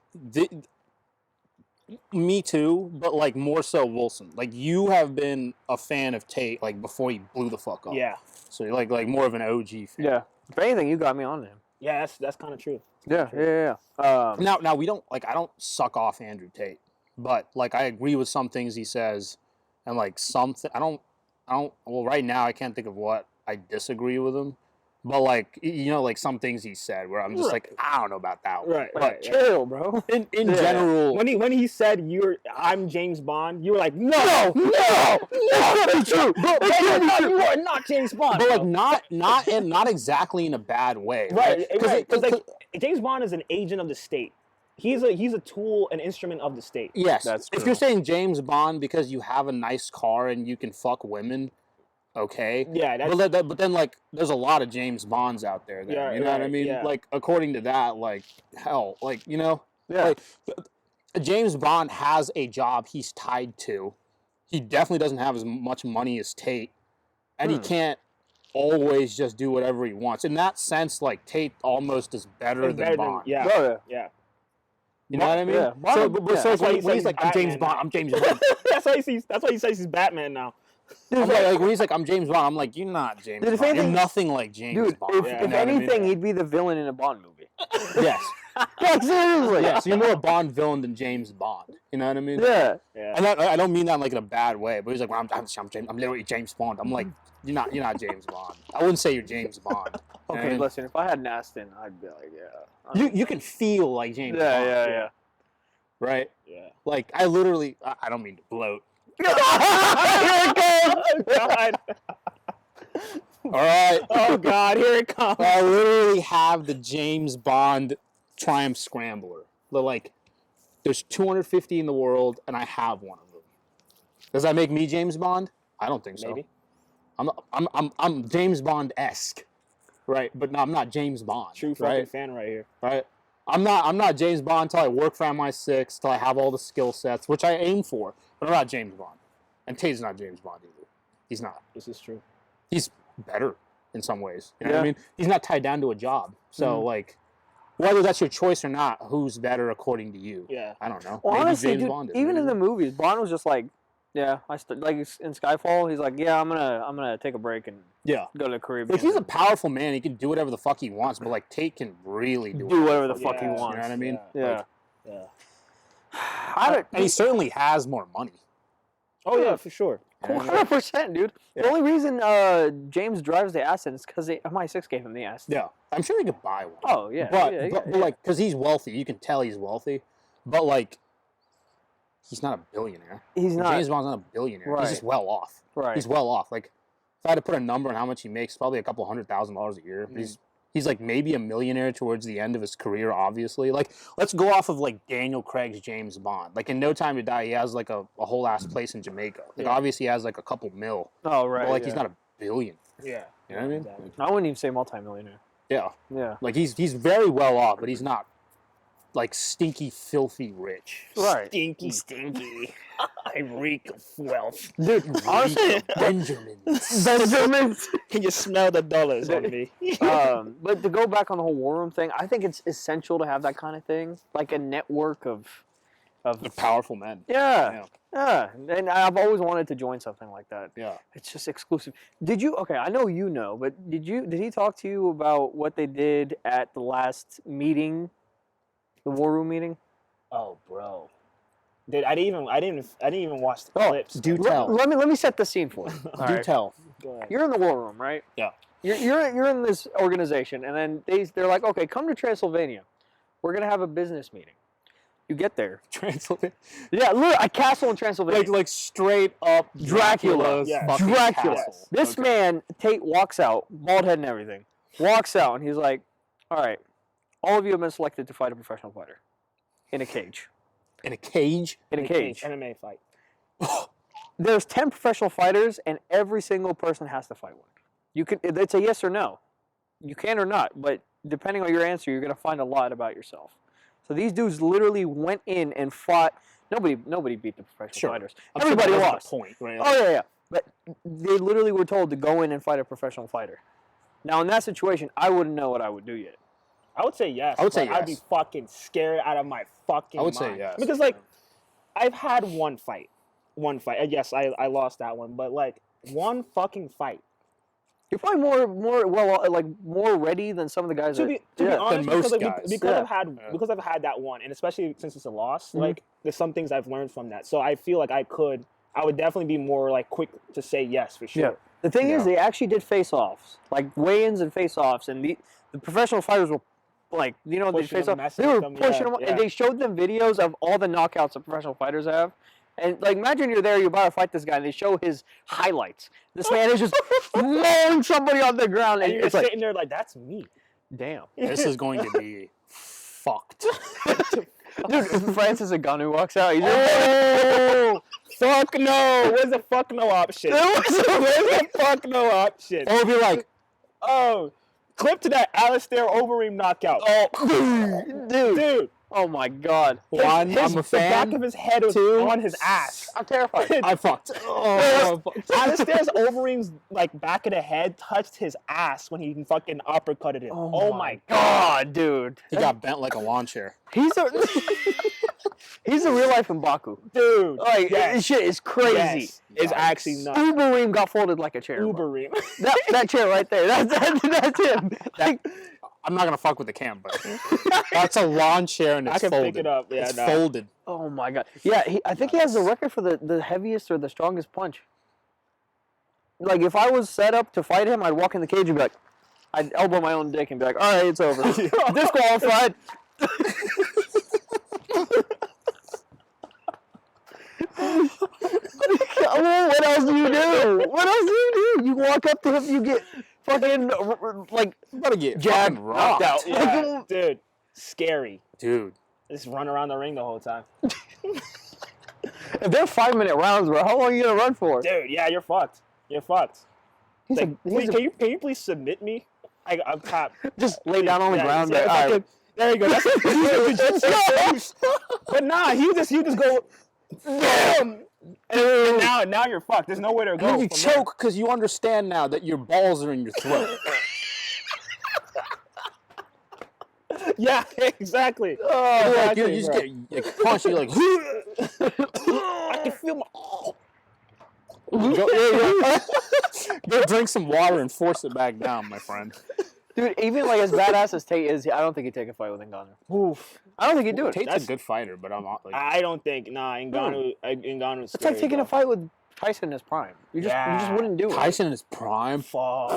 S2: Me too, but like more so Wilson. Like you have been a fan of Tate like before he blew the fuck up.
S3: Yeah,
S2: So you're like more of an OG fan.
S1: Yeah. If anything, you got me on him.
S3: yeah, that's kind of true.
S1: Yeah.
S2: Now we don't like I don't suck off Andrew Tate, but like I agree with some things he says, and like something I don't. Well, right now I can't think of what I disagree with him, But like like some things he said where I'm just like, I don't know about that one.
S3: Right.
S2: But
S1: Chill, bro.
S2: in
S1: Yeah.
S2: general,
S3: When he said I'm James Bond, you were like, no,
S1: No, that can't be true.
S3: you are not James Bond.
S2: but like
S3: bro.
S2: not exactly in a bad way.
S3: Right,
S2: Because
S3: because like James Bond is an agent of the state. He's a tool, an instrument of the state.
S2: yes,
S1: That's
S2: if
S1: true.
S2: you're saying James Bond because you have a nice car and you can fuck women, okay.
S3: Yeah, that's
S2: But then like there's a lot of James Bonds out there. Then,
S3: Yeah,
S2: you know what I
S3: right,
S2: mean?
S3: yeah.
S2: Like according to that, like hell, like
S1: Yeah.
S2: like James Bond has a job he's tied to. He definitely doesn't have as much money as Tate, and he can't always just do whatever he wants. In that sense, like Tate almost is better
S3: it's
S2: than
S3: better
S2: Bond.
S3: yeah,
S1: Oh, yeah.
S3: yeah.
S2: You know what I mean?
S1: Yeah.
S2: So,
S1: Bond-
S2: but
S1: yeah.
S2: so
S3: That's why
S2: when
S3: he says
S2: he's like,
S3: he's
S2: I'm James
S3: Batman
S2: Bond,
S3: now.
S2: I'm James Bond.
S3: That's why he says he's Batman now.
S2: I'm like when he's like, I'm James Bond, I'm like, you're not James
S1: Dude, if
S2: Bond. You're
S1: anything-
S2: nothing like James
S1: Dude,
S2: Bond.
S1: if,
S2: You
S1: if
S2: know what I mean?
S1: anything, he'd be the villain in a Bond movie.
S2: Yes.
S1: Like, seriously.
S2: Yeah, so you're more a Bond villain than James Bond. You know what I mean?
S1: Yeah.
S3: Yeah.
S2: And I don't mean that like in a bad way, but he's like, well, I'm literally James Bond. I'm like, you're not James Bond. I wouldn't say you're James Bond. You know what I
S1: Okay,
S2: mean?
S1: listen, if I had Nastin, I'd be like, yeah.
S2: You can feel like James
S1: Yeah,
S2: Bond.
S1: yeah.
S2: Right?
S3: Yeah.
S2: Like I literally, I don't mean to bloat.
S1: Here it goes.
S3: God.
S2: All right.
S3: Oh God, here it comes.
S2: I literally have the James Bond Triumph Scrambler. There's 250 in the world, and I have one of them. Does that make me James Bond? I don't think so.
S3: Maybe.
S2: I'm James Bond-esque, right? But no, I'm not James Bond.
S3: True fucking
S2: right?
S3: fan right here.
S2: Right. I'm not James Bond until I work for MI6, till I have all the skill sets, which I aim for. But I'm not James Bond, and Tate's not James Bond either. He's not.
S3: This is true.
S2: He's better in some ways. You know what I
S1: Yeah.
S2: mean? He's not tied down to a job. So like, whether that's your choice or not, who's better according to you?
S3: Yeah.
S2: I don't know.
S1: Well,
S2: Maybe
S1: honestly,
S2: James
S1: dude,
S2: Bond is,
S1: even in
S2: maybe.
S1: the movies, Bond was just like, yeah, like in Skyfall, he's like, yeah, I'm gonna take a break and
S2: Yeah.
S1: go to the Caribbean.
S2: Like he's a powerful man. He can do whatever the fuck he wants. But like Tate can really do
S1: whatever the fuck
S3: Yeah,
S1: he
S3: you know
S1: wants.
S2: You know what I mean?
S1: Yeah.
S2: Like,
S3: Yeah.
S1: I don't.
S2: and he certainly has more money.
S3: Oh yeah, for sure.
S1: 100%, dude. The
S2: Yeah.
S1: only reason James drives the Aston is because MI6 gave him the Aston.
S2: Yeah. I'm sure he could buy one.
S1: Oh yeah.
S2: But,
S1: yeah,
S2: but,
S1: yeah,
S2: but like, because he's wealthy, you can tell he's wealthy. But like, he's not a billionaire.
S1: he's not
S2: James Bond's not a billionaire.
S1: Right.
S2: He's just well off.
S1: right.
S2: He's well off. Like, if I had to put a number on how much he makes, probably a couple $100,000 a year. He's like maybe a millionaire towards the end of his career, obviously. Like, let's go off of like Daniel Craig's James Bond. Like in No Time to Die, he has like a whole ass place in Jamaica. Like obviously he has like a couple mil.
S1: Oh right.
S2: But like
S1: yeah.
S2: he's not a billion.
S3: Yeah.
S2: You know what I mean?
S3: Exactly.
S1: I wouldn't even say multimillionaire.
S2: Yeah.
S1: Yeah.
S2: Like he's very well off, but he's not like stinky, filthy rich.
S1: Right.
S3: Stinky. I reek of wealth.
S1: Dude, honestly,
S2: Benjamins.
S1: Benjamins.
S3: Can you smell the dollars on me?
S1: But to go back on the whole war room thing, I think it's essential to have that kind of thing, like a network of
S2: They're powerful men.
S1: yeah. And I've always wanted to join something like that.
S2: Yeah.
S1: It's just exclusive. Did you? Okay, I know you know, but did he talk to you about what they did at the last meeting, the war room meeting?
S3: Oh, bro. Dude, I didn't even watch the
S1: Oh,
S3: clips.
S2: Do tell.
S1: Let me set the scene for you. All
S2: Do
S1: right.
S2: tell.
S3: Go ahead.
S1: You're in the war room, right?
S2: Yeah.
S1: You're in this organization, and then they're like, okay, come to Transylvania. We're gonna have a business meeting. You get there.
S2: Transylvania.
S1: Yeah, look, a castle in Transylvania.
S2: Like straight up
S1: Dracula.
S3: Yeah.
S2: fucking
S1: Dracula.
S2: castle.
S1: This
S2: Okay.
S1: man, Tate, walks out, bald head and everything. Walks out, and he's like, all right, all of you have been selected to fight a professional fighter in a cage.
S2: In a cage.
S1: In a cage.
S3: MMA fight.
S1: There's 10 professional fighters, and every single person has to fight one. It's a yes or no. You can or not, but depending on your answer, you're going to find a lot about yourself. So these dudes literally went in and fought. Nobody beat the professional
S2: Sure.
S1: fighters.
S2: I'm sure
S1: Everybody
S2: that was the
S1: lost.
S2: point, right?
S1: Oh yeah. But they literally were told to go in and fight a professional fighter. Now in that situation, I wouldn't know what I would do yet.
S3: I would say yes.
S2: I would say
S3: but I'd be
S2: yes.
S3: fucking scared out of my fucking
S2: I
S3: mind.
S2: would say yes.
S3: Because, like, I've had one fight. Yes, I lost that one. But, like, one fucking fight.
S1: You're probably more ready than some of the guys.
S3: To be
S1: yeah.
S3: honest,
S2: most
S3: because,
S2: guys.
S3: because
S1: Yeah.
S3: I've had that one, and especially since it's a loss,
S1: Mhm.
S3: like, there's some things I've learned from that. So I feel like I would definitely be more, like, quick to say yes, for sure.
S1: Yeah. The thing is,
S2: Yeah.
S1: they actually did face-offs, like weigh-ins and face-offs, and the professional fighters were like, you know, they
S3: Pushing
S1: face
S3: them,
S1: off.
S3: messing
S1: They were
S3: with them,
S1: pushing
S3: yeah,
S1: them,
S3: yeah.
S1: and they showed them videos of all the knockouts that professional fighters have. And like, imagine you're there, you're about to fight this guy, and they show his highlights. This man is just mowing somebody on the ground,
S3: And
S1: and
S3: you're
S1: it's like,
S3: sitting there like, that's me.
S1: damn.
S2: This is going to be fucked.
S1: Dude, Francis Ngannou walks out. He's
S3: Oh, fuck no. Where's the fuck no option? Where's the fuck no option?
S2: Or be like,
S3: Oh, clip to that Alistair Overeem knockout.
S1: oh, dude.
S3: Dude,
S1: Oh my God.
S2: one,
S3: his,
S2: I'm a
S3: the
S2: fan.
S3: back of his head was
S2: Two,
S3: on his ass.
S1: I'm terrified.
S2: I fucked. Oh,
S3: Alistair's Overeem's like back of the head touched his ass when he fucking uppercutted him. Oh my
S1: God, dude.
S2: he got bent like a lawn chair.
S1: He's a he's a real life M'Baku.
S3: dude.
S1: Like
S3: yes.
S1: this shit is crazy.
S3: Yes. It's actually nuts.
S1: Ubereem got folded like a chair. bro.
S3: Ubereem.
S1: That chair right there. That's him. Like,
S2: I'm not gonna fuck with the cam, but that's a lawn chair and it's
S3: I can
S2: folded.
S3: pick it up. Yeah,
S2: it's
S3: nah.
S2: folded.
S1: oh my God. Yeah, I think he has the record for the heaviest or the strongest punch. Like if I was set up to fight him, I'd walk in the cage and be like, I'd elbow my own dick and be like, all right, it's over. Disqualified. What else do you do? What else do you do? You walk up to him, you get fucking like
S2: You better get
S1: jabbed,
S2: fucking
S1: knocked
S2: rocked.
S1: out.
S3: Yeah, dude. Scary.
S2: Dude.
S3: Just run around the ring the whole time.
S1: If they're 5-minute rounds, bro, how long are you gonna run for?
S3: Dude, yeah, you're fucked. You're fucked.
S1: He's
S3: Like,
S1: a- he's a-
S3: can you please submit me? I'm tapped.
S1: just lay down on the
S3: Yeah,
S1: ground.
S3: yeah,
S1: Like, all right.
S3: fucking- there you go. That's But nah, he just go. Damn. And now you're fucked. There's nowhere to go.
S2: And you
S3: from there.
S2: choke because you understand now that your balls are in your throat.
S3: Yeah, exactly.
S1: Oh,
S2: Like, you just get like, punched. You're like,
S3: I can feel my.
S2: go drink some water and force it back down, my friend.
S1: dude, even like as badass as Tate is, I don't think he'd take a fight with Ngannou.
S3: Oof.
S1: I don't think he'd do it.
S2: Tate's
S3: That's-
S2: a good fighter, but I'm not like.
S3: I don't think. Nah, Ngannou's.
S1: It's like taking a fight with Tyson in his prime. You just
S3: Yeah.
S1: wouldn't do it.
S2: Tyson in his prime.
S3: Fuck.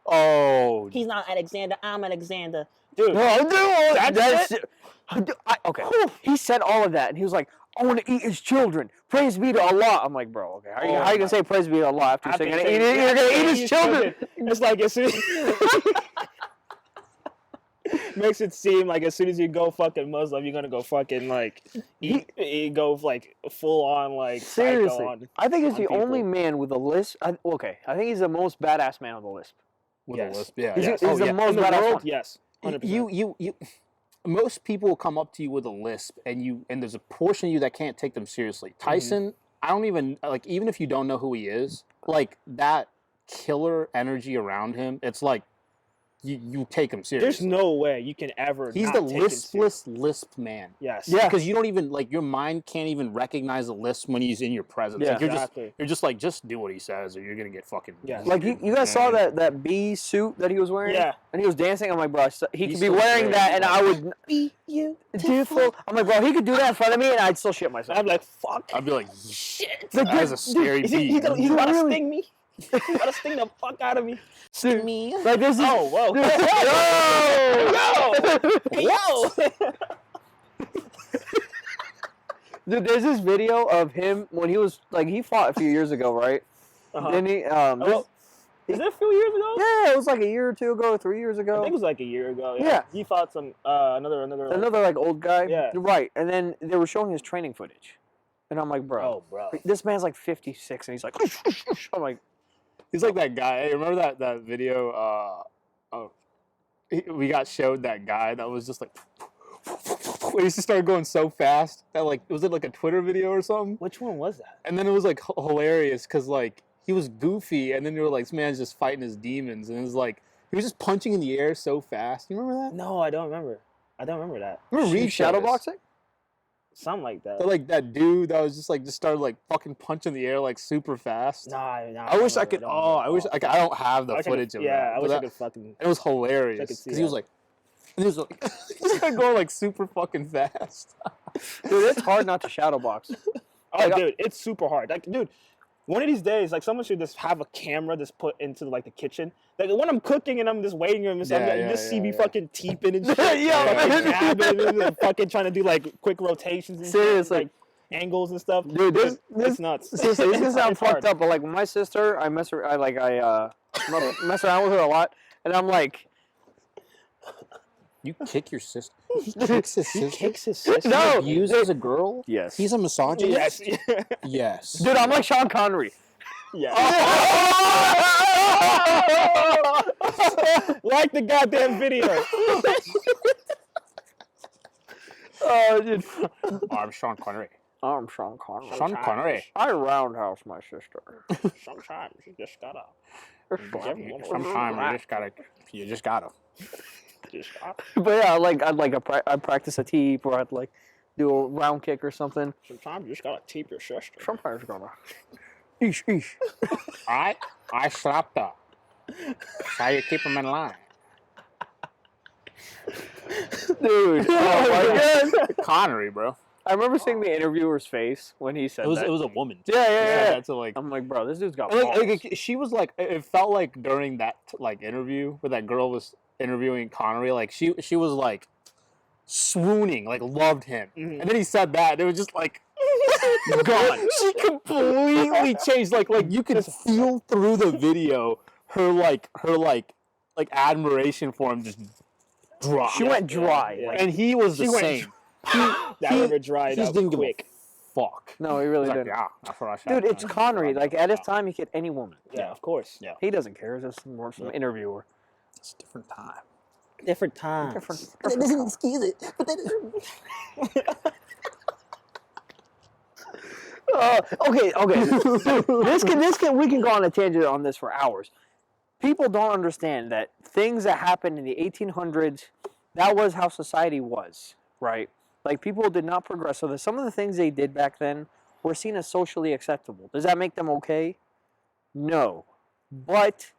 S2: Oh,
S4: He's not Alexander. I'm Alexander.
S3: Dude.
S1: No, dude,
S3: That's
S1: okay. He said all of that, and he was like, "I want to eat his children. Praise be to Allah." I'm like, bro, okay, how you gonna say praise be to Allah after
S3: After
S1: you're
S3: saying-
S1: gonna eat? You're gonna
S3: yeah,
S1: eat his children.
S3: It's like as soon makes it seem like as soon as you go fucking Muslim, you're gonna go fucking like go like full on like psycho
S1: Seriously,
S3: on.
S1: I think he's
S3: on
S1: the
S3: people.
S1: only man with a lisp. I think he's the most badass man on the lisp.
S2: with
S3: Yes.
S2: a lisp. Yeah,
S1: He's,
S2: yes.
S1: he's
S2: Oh,
S1: the
S2: yeah.
S1: most
S3: In the
S1: badass
S3: world,
S1: one.
S3: yes. 100%.
S2: You. Most people will come up to you with a lisp, and there's a portion of you that can't take them seriously. Tyson, I don't even like. Even if you don't know who he is, like that killer energy around him, it's like you take him
S3: There's
S2: seriously.
S3: no way you can ever.
S2: He's
S3: not
S2: the
S3: take him serious.
S2: lisp man.
S3: Yes.
S1: Yeah.
S2: Because you don't even like your mind can't even recognize a lisp when he's in your presence.
S1: Yeah.
S2: Like,
S3: Exactly.
S2: you're just like just do what he says or you're gonna get fucking.
S3: Yes.
S1: Like you guys saw that bee suit that he was wearing?
S3: Yeah.
S1: And he was dancing. I'm like, bro, he
S2: He's
S1: could be
S2: so
S1: wearing
S2: great.
S1: that, and I would
S4: Be you.
S1: beautiful. I'm like, bro, he could do that in front of me, and I'd still shit myself.
S3: I'm like, fuck.
S2: I'd be like,
S4: Shit.
S2: that is a scary
S3: Is he,
S2: beat.
S3: he's gonna, he's about to
S1: Really?
S3: sting me. He's about to sting the fuck out of me.
S1: Dude,
S4: Me.
S1: like this is
S3: Oh, whoa.
S1: dude, there's this video of him when he was like he fought a few years ago, right?
S3: Uh-huh.
S1: Then he
S3: Well, is it a few years ago?
S1: yeah, it was like a year or two ago, 3 years
S3: I
S1: ago.
S3: think it was like a year ago. Yeah.
S1: Yeah.
S3: He fought some another. Like,
S1: Another like old guy.
S3: Yeah.
S1: Right. And then they were showing his training footage. And I'm like, bro,
S3: oh, bro.
S1: this man's like 56 and he's like I'm like,
S2: He's like that guy. Hey, remember that video? We got showed that guy that was just like. He used to start going so fast that like was it like a Twitter video or something?
S3: Which one was that?
S2: And then it was like hilarious because like he was goofy, and then they were like, this man's just fighting his demons, and it was like he was just punching in the air so fast. You remember that?
S3: No, I don't remember. I don't remember that.
S2: Remember Reed showed us?
S1: shadowboxing?
S3: Something like that.
S2: That, like that dude that was just started like fucking punching the air like super fast.
S3: Nah,
S2: I wish I could. Oh, I wish I don't have the footage of that.
S3: Yeah, I
S2: but
S3: wish I
S2: that-
S3: could fucking.
S2: It was hilarious
S3: could see
S2: because he was
S3: that.
S2: like, and he was like, he was like going like super fucking fast.
S1: Dude, it's hard not to shadowbox.
S3: Oh,
S1: Like,
S3: dude, it's super hard. Like, dude, One of these days, like someone should just have a camera just put into like the kitchen. Like when I'm cooking and I'm just waiting and you just see me fucking teeping and shit. Fucking jabbing and fucking trying to do like quick rotations and
S1: Seriously.
S3: shit, like angles and stuff.
S1: Dude,
S3: it's nuts.
S1: Seriously, this can sound
S3: It's hard.
S1: fucked up, but like my sister, I mess around with her a lot, and I'm like,
S2: You kick your sister. He kicks his sister.
S3: Kicks his sister.
S1: No.
S2: Like, used as a girl.
S1: yes,
S2: He's a misogynist.
S3: Yes.
S2: Yes.
S1: dude, I'm like Sean Connery.
S3: Yeah. Like the goddamn video.
S1: Oh, dude.
S2: I'm Sean Connery.
S1: I'm Sean Connery.
S2: Sean Connery.
S1: I roundhouse my sister.
S3: Sometimes you just gotta.
S2: Sometimes you just gotta.
S1: But yeah, I practice a teep, or I'd like do a round kick or something.
S3: Sometimes you just gotta teep your sister.
S1: Sometimes you're gonna. Eesh.
S2: I slapped her. That's how you keep him in line.
S1: Dude, oh my god.
S2: Connery, bro.
S1: I remember seeing the interviewer's face when he said that.
S2: It was a woman.
S1: Yeah.
S2: That's like.
S1: I'm like, bro, this dude's got
S2: Like,
S1: balls.
S2: she was like, it felt like during that like interview where that girl was interviewing Connery, like she was like swooning, like loved him, and then he said that, and it was just like gone. She completely changed. Like you could feel through the video her admiration for him just dropped.
S1: She went dry.
S3: Yeah.
S1: Like,
S2: and he was the
S3: She went
S2: same.
S3: That river dried
S2: Just
S3: up
S2: didn't give
S3: quick.
S2: a fuck.
S1: no, he really
S2: He's like,
S1: didn't.
S2: yeah, that's what I said.
S1: Dude, it's Connery. Like at his time, he could any woman.
S3: Yeah, of course.
S2: Yeah.
S1: He doesn't care. He's just more some interviewer.
S2: It's a different time.
S3: Different times.
S1: Different.
S2: excuse it, but
S1: Okay. We can go on a tangent on this for hours. People don't understand that things that happened in the 1800s, that was how society was, right? Like people did not progress. So some of the things they did back then were seen as socially acceptable. Does that make them okay? No. But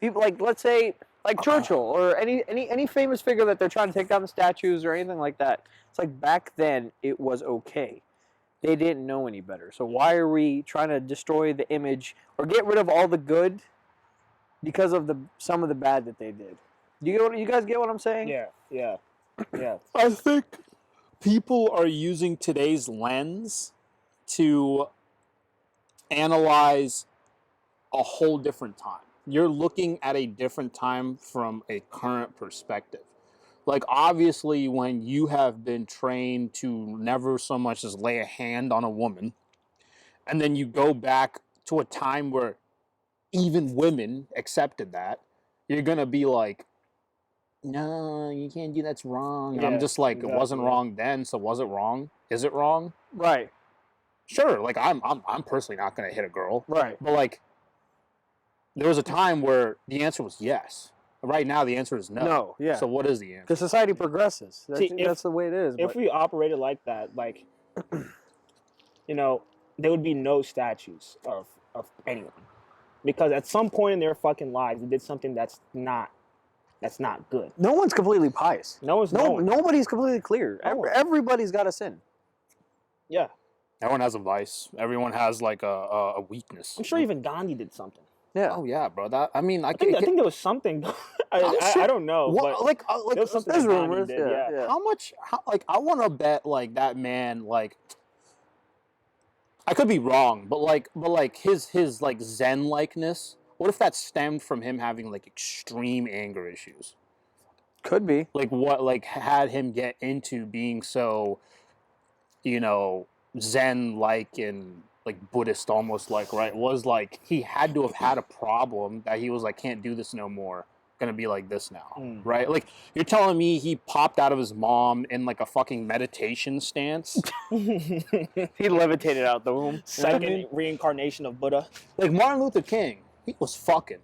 S1: people like, let's say, like Churchill or any famous figure that they're trying to take down the statues or anything like that. It's like back then it was okay. They didn't know any better. So why are we trying to destroy the image or get rid of all the good because of some of the bad that they did? You guys get what I'm saying?
S3: Yeah.
S2: I think people are using today's lens to analyze a whole different time. You're looking at a different time from a current perspective. Like, obviously, when you have been trained to never so much as lay a hand on a woman, and then you go back to a time where even women accepted that, you're going to be like, no, you can't do that's wrong. And
S3: Yeah,
S2: I'm just like,
S3: exactly,
S2: it wasn't
S3: yeah.
S2: wrong then, so was it wrong? Is it wrong?
S1: Right.
S2: Sure, like I'm personally not going to hit a girl,
S1: Right.
S2: but like there was a time where the answer was yes. Right now the answer is no.
S1: No, yeah.
S2: So what is the answer?
S1: Because society progresses. That's,
S3: See,
S1: that's the way it is.
S3: If
S1: but-
S3: we operated like that, like, there would be no statues of anyone, because at some point in their fucking lives, they did something that's not good.
S1: no one's completely pious. Nobody's completely clear.
S3: No one.
S1: Everybody's got a sin.
S3: Yeah,
S2: Everyone has a vice. Everyone has like a weakness.
S3: I'm sure even Gandhi did something.
S1: Yeah.
S2: Oh yeah, bro. That I mean,
S3: I think there was something. I don't know.
S2: What,
S3: But
S2: like
S3: there was something
S1: there's
S3: that Gandhi
S1: rumors.
S3: did,
S1: Yeah.
S2: how much? Like I want to bet like that man like. I could be wrong, but like his like Zen likeness. What if that stemmed from him having like extreme anger issues?
S1: Could be.
S2: Like what like had him get into being so, Zen like and like Buddhist almost like, right? Was like he had to have had a problem that he was like, can't do this no more. Gonna be like this now, right? Like you're telling me he popped out of his mom in like a fucking meditation stance?
S1: He levitated out the womb.
S3: Second reincarnation of Buddha.
S2: Like Martin Luther King, he was fucking.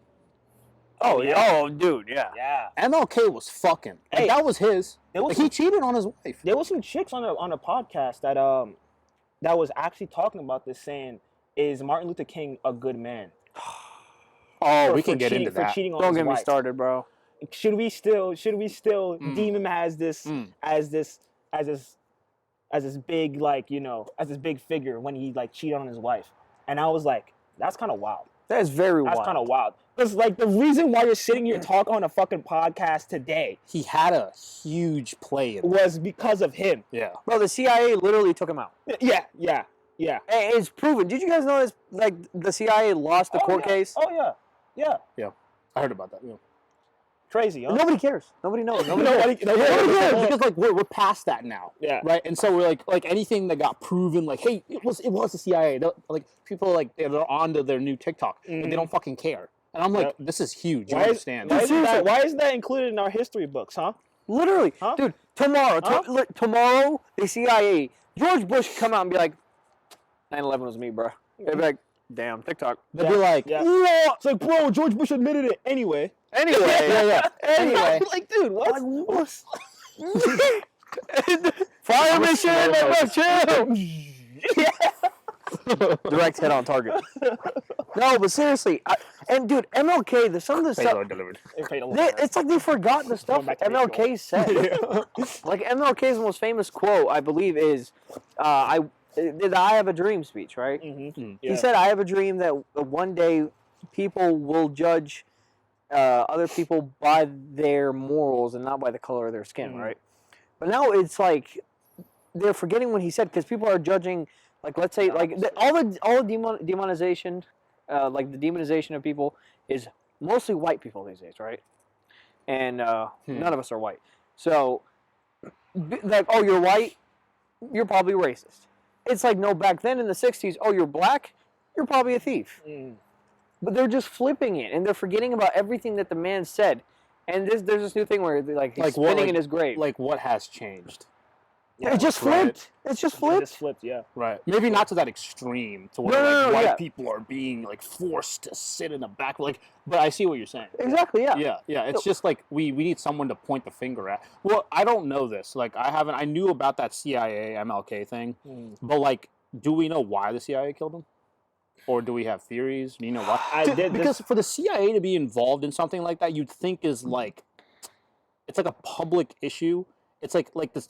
S1: Oh,
S3: yeah.
S1: yeah. Oh, dude, yeah.
S3: Yeah.
S2: MLK was fucking. Like,
S3: Hey,
S2: that was his.
S3: there was
S2: Like, he cheated on his wife.
S3: There was some chicks on a podcast that was actually talking about this, saying, "Is Martin Luther King a good man?"
S2: Oh,
S3: For-
S2: we
S3: for
S2: can get
S3: cheating-
S2: into
S3: for
S2: that.
S3: cheating on
S1: Don't
S3: his
S1: get me
S3: wife.
S1: started, bro.
S3: Should we still deem him as this big, like, as this big figure when he like cheated on his wife? And I was like, That's kind of wild.
S1: That is very
S3: That's
S1: wild.
S3: kind of wild. Because like the reason why you're sitting here talking on a fucking podcast today
S2: He had a huge play in it.
S3: was because of him.
S2: Yeah.
S1: Bro, the CIA literally took him out.
S3: Yeah.
S1: Hey, it's proven. Did you guys know this? Like, the CIA lost the court case?
S3: Oh yeah.
S2: Yeah. I heard about that. Yeah.
S3: Crazy, huh?
S1: Nobody cares. Nobody knows. Nobody
S3: Nobody cares.
S2: Because like we're past that now.
S3: Yeah.
S2: Right. And so we're like anything that got proven, like, hey, it was the CIA. Like people like they're on to their new TikTok and they don't fucking care. And I'm like, this is huge. You understand?
S3: Why isn't that included in our history books, huh?
S1: Literally.
S3: Huh?
S1: Dude, tomorrow,
S3: Huh?
S1: tomorrow, the CIA, George Bush come out and be like, 9/11 was me, bro. They'd be like, damn, TikTok.
S2: They'd be like,
S3: Yeah.
S5: It's like, bro, George Bush admitted it anyway.
S1: Anyway.
S2: yeah.
S1: Anyway.
S3: Like, dude, what?
S1: Fire mission, everyone chill. Direct hit on target. No, but seriously, and dude, MLK, some of the stuff,
S2: payload delivered.
S1: it's like they forgot the stuff
S3: back to
S1: MLK said. Like MLK's most famous quote, I believe, is, the "I have a dream" speech, right? He said, "I have a dream that one day people will judge other people by their morals and not by the color of their skin," right? But now it's like they're forgetting what he said because people are judging. Like, let's say, like all the demonization, like the demonization of people is mostly white people these days, right? And none of us are white. So, like, oh, you're white, you're probably racist. It's like, no, back then in the 60s, oh, you're black, you're probably a thief. But they're just flipping it, and they're forgetting about everything that the man said. And there's this new thing where he's spinning in his grave.
S2: Like what has changed?
S1: It just flipped. It's just
S3: It
S1: flipped.
S3: just flipped, yeah.
S2: Right. Maybe not to that extreme to where like white
S1: yeah.
S2: people are being like forced to sit in the back. Like, but I see what you're saying.
S1: Exactly, yeah.
S2: Yeah. It's just like we need someone to point the finger at. Well, I don't know this. Like, I knew about that CIA MLK thing, but like, do we know why the CIA killed him? Or do we have theories? Do you know why? Because for the CIA to be involved in something like that, you'd think is like, it's like a public issue. It's like this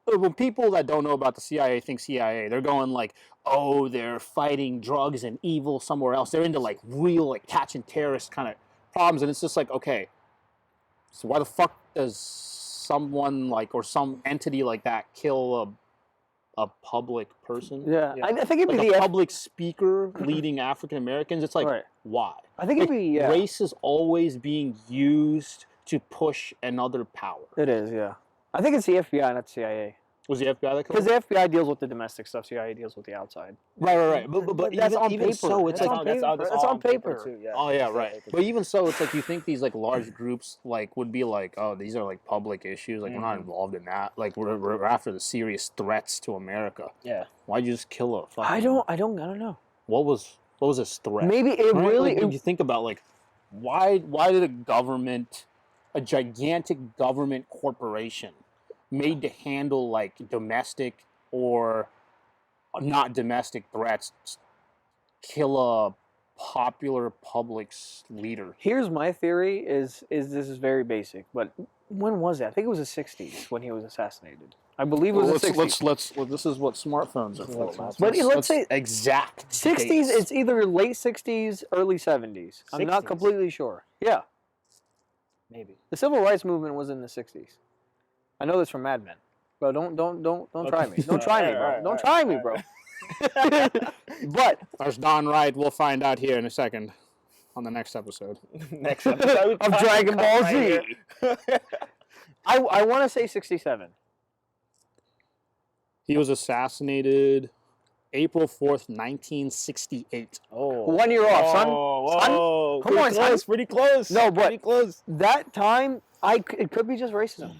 S2: when people that don't know about the CIA think CIA, they're going like, oh, they're fighting drugs and evil somewhere else. They're into like real like catching terrorist kind of problems, and it's just like, okay, so why the fuck does someone like or some entity like that kill a public person?
S1: Yeah. I think it'd be
S2: Like
S1: the
S2: a public speaker leading African Americans. It's like,
S1: Right.
S2: why?
S1: I think it'd be, yeah.
S2: Race is always being used to push another power.
S1: It is, yeah. I think it's the FBI, not the CIA.
S2: Was the FBI that
S1: Because
S2: killed him?
S1: the FBI deals with the domestic stuff, CIA deals with the outside.
S2: Right. But
S1: That's
S2: even,
S1: on
S2: even
S1: paper.
S2: so, it's
S1: That's
S2: like
S1: on paper. That's on paper.
S3: too, yeah.
S2: oh yeah, right. But even so, it's like you think these like large groups like would be like, oh, these are like public issues. Like we're not involved in that. Like we're after the serious threats to America.
S3: Yeah.
S2: Why'd you just kill a fucking?
S1: I don't know.
S2: What was his threat?
S1: Maybe it
S2: Right?
S1: really.
S2: Like, when you think about like, why did a gigantic government corporation made to handle like domestic or not domestic threats kill a popular public leader?
S1: Here's my theory: is this is very basic, but when was it? I think it was the '60s when he was assassinated. I believe it was the '60s.
S2: Let's this is what smartphones are for.
S1: But let's say
S2: exact
S1: '60s.
S2: dates.
S1: It's either late '60s, early '70s. I'm not
S3: 60s?
S1: completely sure. Yeah,
S3: Maybe.
S1: the civil rights movement was in the '60s. I know this from Mad Men. Bro, don't try me. Don't try me, bro. Don't try me, bro. But
S2: That's Don Wright. We'll find out here in a second on the next episode.
S3: Next episode
S1: of Dragon Ball
S3: right
S1: Z.
S3: here.
S1: I want to say 67.
S2: He was assassinated April 4th, 1968.
S3: Oh.
S1: 1 year off, son.
S3: Whoa.
S1: Come on, son.
S3: Pretty close.
S1: No, but
S3: pretty close.
S1: that time, it could be just racism.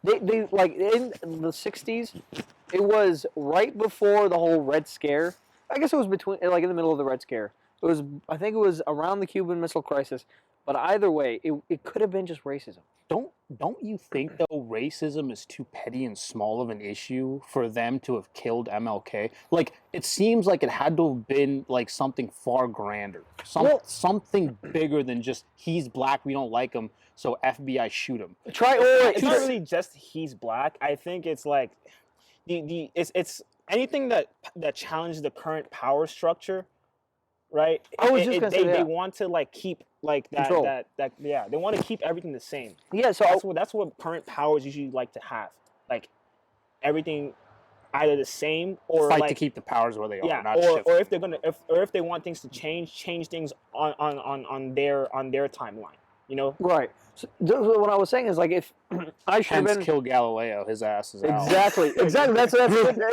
S1: They like in the '60s, it was right before the whole Red Scare. I guess it was between, like in the middle of the Red Scare. I think it was around the Cuban Missile Crisis. But either way, it could have been just racism.
S2: Don't you think though racism is too petty and small of an issue for them to have killed MLK? Like it seems like it had to have been like something far grander, something bigger than just he's black, we don't like him, so FBI shoot him.
S3: It's not really just he's black. I think it's like it's anything that challenges the current power structure right?
S1: I was just gonna say
S3: they
S1: that.
S3: want to like keep like that
S1: Control.
S3: that yeah, they want to keep everything the same.
S1: Yeah, so
S3: That's what current powers usually like to have. Like everything either the same or
S2: Fight
S3: like
S2: to keep the powers where they are,
S3: yeah,
S2: not
S3: or
S2: shift.
S3: if they're gonna if they want things to change things on their timeline. You know?
S1: right. So, what I was saying is like if I should have
S2: Hence,
S1: been
S2: kill Galileo. His ass is out.
S1: exactly. That's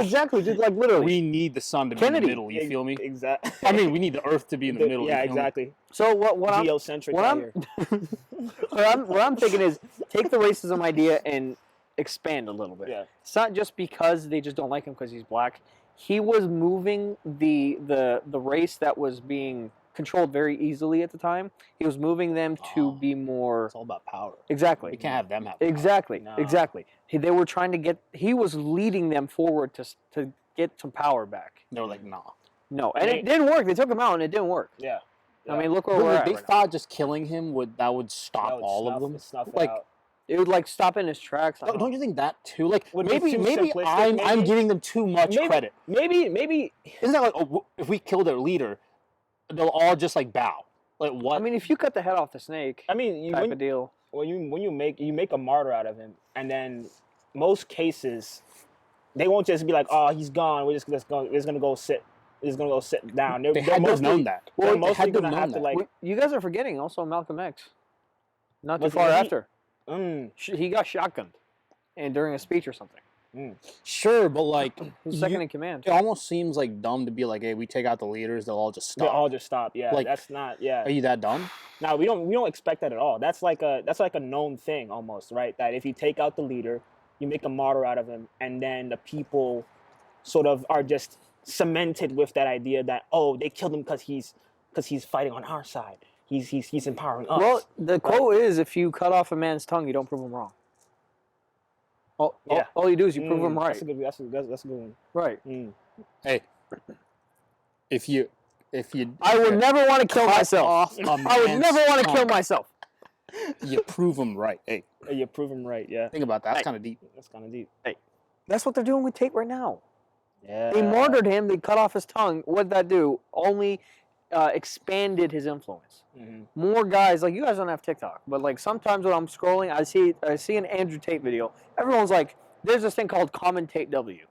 S1: exactly just like literally.
S2: We need the sun to be
S1: Kennedy.
S2: in the middle. You feel me?
S3: Exactly.
S2: I mean, we need the Earth to be in the middle.
S3: Yeah,
S2: you feel me?
S3: exactly.
S1: So what I'm
S3: Geocentric
S1: what
S3: out
S1: I'm
S3: here.
S1: what I'm thinking is take the racism idea and expand a little bit.
S3: Yeah.
S1: It's not just because they just don't like him because he's black. He was moving the race that was being controlled very easily at the time. He was moving them to be more
S2: It's all about power.
S1: exactly.
S2: We can't have them have power.
S1: Exactly.
S3: No.
S1: Exactly. They were trying to get. He was leading them forward to get some power back.
S2: They were like, nah.
S1: No, and it didn't work. They took him out, and it didn't work.
S3: Yeah.
S1: I mean, look where
S2: But
S1: we're
S2: like,
S1: at.
S2: they
S1: right now.
S2: thought just killing him would stop
S3: That would
S2: all of them.
S3: snuff it
S2: Like,
S3: out.
S1: It would like stop in his tracks. I
S2: don't you think that too? Like
S3: Would be too
S2: maybe
S3: simplistic,
S2: I'm
S3: maybe?
S2: giving them too much credit.
S3: Maybe
S2: Isn't that like if we kill their leader, they'll all just like bow? Like what?
S1: I mean, if you cut the head off the snake,
S3: I mean you,
S1: type of deal.
S3: when you make a martyr out of him, and then most cases they won't just be like, oh, he's gone. We're just gonna go sit. He's gonna go sit down.
S2: they had to have known that.
S3: They're
S2: They
S3: mostly
S2: had to have
S3: gonna
S2: known
S3: have to
S2: that.
S3: like.
S1: You guys are forgetting also Malcolm X. Not too
S3: Was-
S1: far
S3: was he-
S1: after. He got shotgunned, and during a speech or something.
S2: Sure, but like
S1: He was second in command.
S2: it almost seems like dumb to be like, hey, we take out the leaders, they'll all just
S3: They
S2: stop.
S3: all just stop. Yeah,
S2: Like,
S3: that's not. Yeah.
S2: Are you that dumb?
S3: No, we don't expect that at all. That's like a known thing almost, right? That if you take out the leader, you make a martyr out of him, and then the people sort of are just cemented with that idea that, oh, they killed him because he's fighting on our side. He's empowering us.
S1: Well, the quote is, if you cut off a man's tongue, you don't prove him wrong. All you do is you prove him right.
S3: That's a good one.
S1: Right.
S2: Hey, if you
S1: I would never want to kill myself.
S2: off a
S1: I would
S2: man's
S1: never want to kill
S2: tongue,
S1: myself.
S2: You prove them right. Hey,
S3: You prove him right. Yeah,
S2: think about that. That's
S1: Hey.
S2: kind of deep.
S3: that's kind of deep.
S1: That's what they're doing with Tate right now.
S3: Yeah.
S1: They martyred him. They cut off his tongue. What did that do? Only expanded his influence. More guys, like you guys don't have TikTok, but like sometimes when I'm scrolling, I see an Andrew Tate video. Everyone's like, "There's this thing called Commentate W."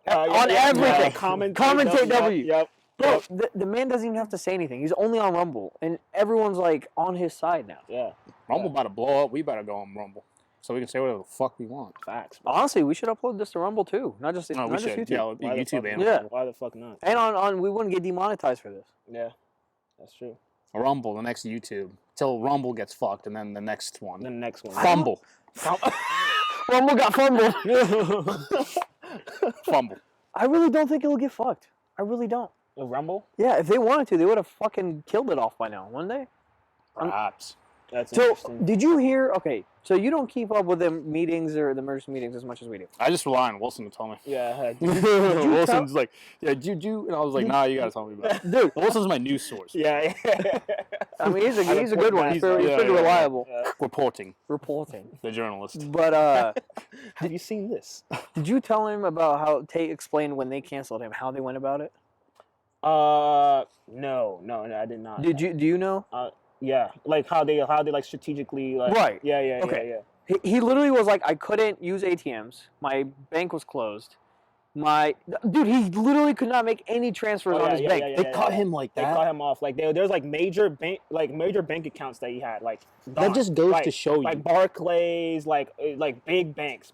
S1: On everything. Commentate W.
S3: Yep.
S1: Bro, the man doesn't even have to say anything. He's only on Rumble, and everyone's like on his side now.
S3: Yeah.
S2: Rumble about to blow up. We better go on Rumble, so we can say whatever the fuck we want.
S3: Facts.
S1: Honestly, we should upload this to Rumble too, not just
S2: No, we
S1: not just
S2: should.
S1: YouTube.
S2: Yeah, it'll be
S3: Why the
S2: YouTube
S3: fuck
S2: and
S3: not?
S1: Yeah.
S3: Why the fuck not?
S1: And on we wouldn't get demonetized for this.
S3: Yeah. That's true.
S2: Rumble, the next YouTube, till Rumble gets fucked, and then the next one.
S3: The next one.
S2: Fumble.
S1: Rumble got fumbled.
S2: Fumble.
S1: I really don't think it'll get fucked. I really don't.
S3: The Rumble?
S1: Yeah, if they wanted to, they would have fucking killed it off by now, wouldn't they?
S2: Perhaps.
S3: That's
S1: So,
S3: interesting.
S1: did you hear? Okay, so you don't keep up with the meetings or the emergency meetings as much as we do.
S2: I just rely on Wilson to tell me.
S3: Yeah.
S2: Wilson's like, yeah, Juju, and I was like, nah, you gotta tell me about it.
S1: Dude,
S2: Wilson's my news source.
S3: Yeah.
S1: I mean, he's a
S3: I
S1: good one.
S3: report
S1: He's
S3: that.
S1: pretty,
S2: Yeah,
S1: pretty
S2: yeah,
S1: reliable.
S2: Reporting,
S1: Reporting.
S2: the journalist.
S1: But
S3: Have you seen this?
S1: did you tell him about how Tate explained when they canceled him, how they went about it?
S3: No, I did not.
S1: Do you know?
S3: Yeah, like how they like strategically like.
S1: Right.
S3: Yeah.
S1: Okay.
S3: Yeah.
S1: He literally was like, I couldn't use ATMs. My bank was closed. Dude, he literally could not make any transfers
S3: Oh,
S1: on his bank.
S2: They caught him like
S3: They
S2: that.
S3: cut him off. Like there's like major bank accounts that he had. Like
S2: That
S3: gone.
S2: just goes
S3: Like-
S2: to show you.
S3: Like Barclays, like big banks,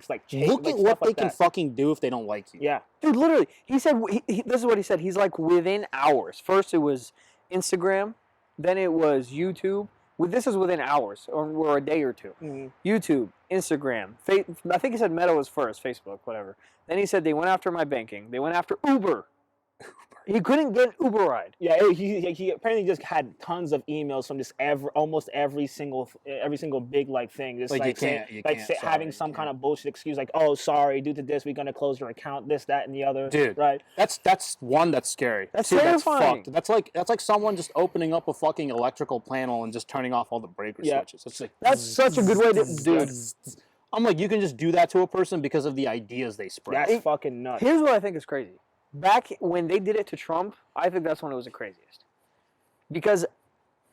S3: like
S2: Look
S3: like
S2: at what
S3: stuff
S2: they
S3: like
S2: can
S3: that.
S2: fucking do if they don't like you.
S3: Yeah.
S1: Dude, literally, he said, this is what he said. He's like, within hours. First it was Instagram, then it was YouTube. This is within hours or a day or two.
S3: Mhm.
S1: YouTube, Instagram, I think he said Meta was first, Facebook, whatever. Then he said they went after my banking. They went after Uber. He couldn't get an Uber ride.
S3: Yeah, he apparently just had tons of emails from just almost every single big like thing. Just
S2: Like, you
S3: saying,
S2: can't- you
S3: like
S2: can't,
S3: say,
S2: sorry,
S3: having
S2: you
S3: some kind
S2: can't.
S3: of bullshit excuse like, oh, sorry, due to this, we're gonna close your account, this, that, and the other.
S2: Dude.
S3: Right?
S2: That's one that's scary.
S1: That's
S2: Two,
S1: terrifying.
S2: That's fucked. That's like someone just opening up a fucking electrical panel and just turning off all the breaker
S3: Yeah.
S2: switches. It's like
S1: That's such a good way to, dude.
S2: I'm like, you can just do that to a person because of the ideas they spread.
S3: That's fucking nuts.
S1: Here's what I think is crazy. Back when they did it to Trump, I think that's when it was the craziest. Because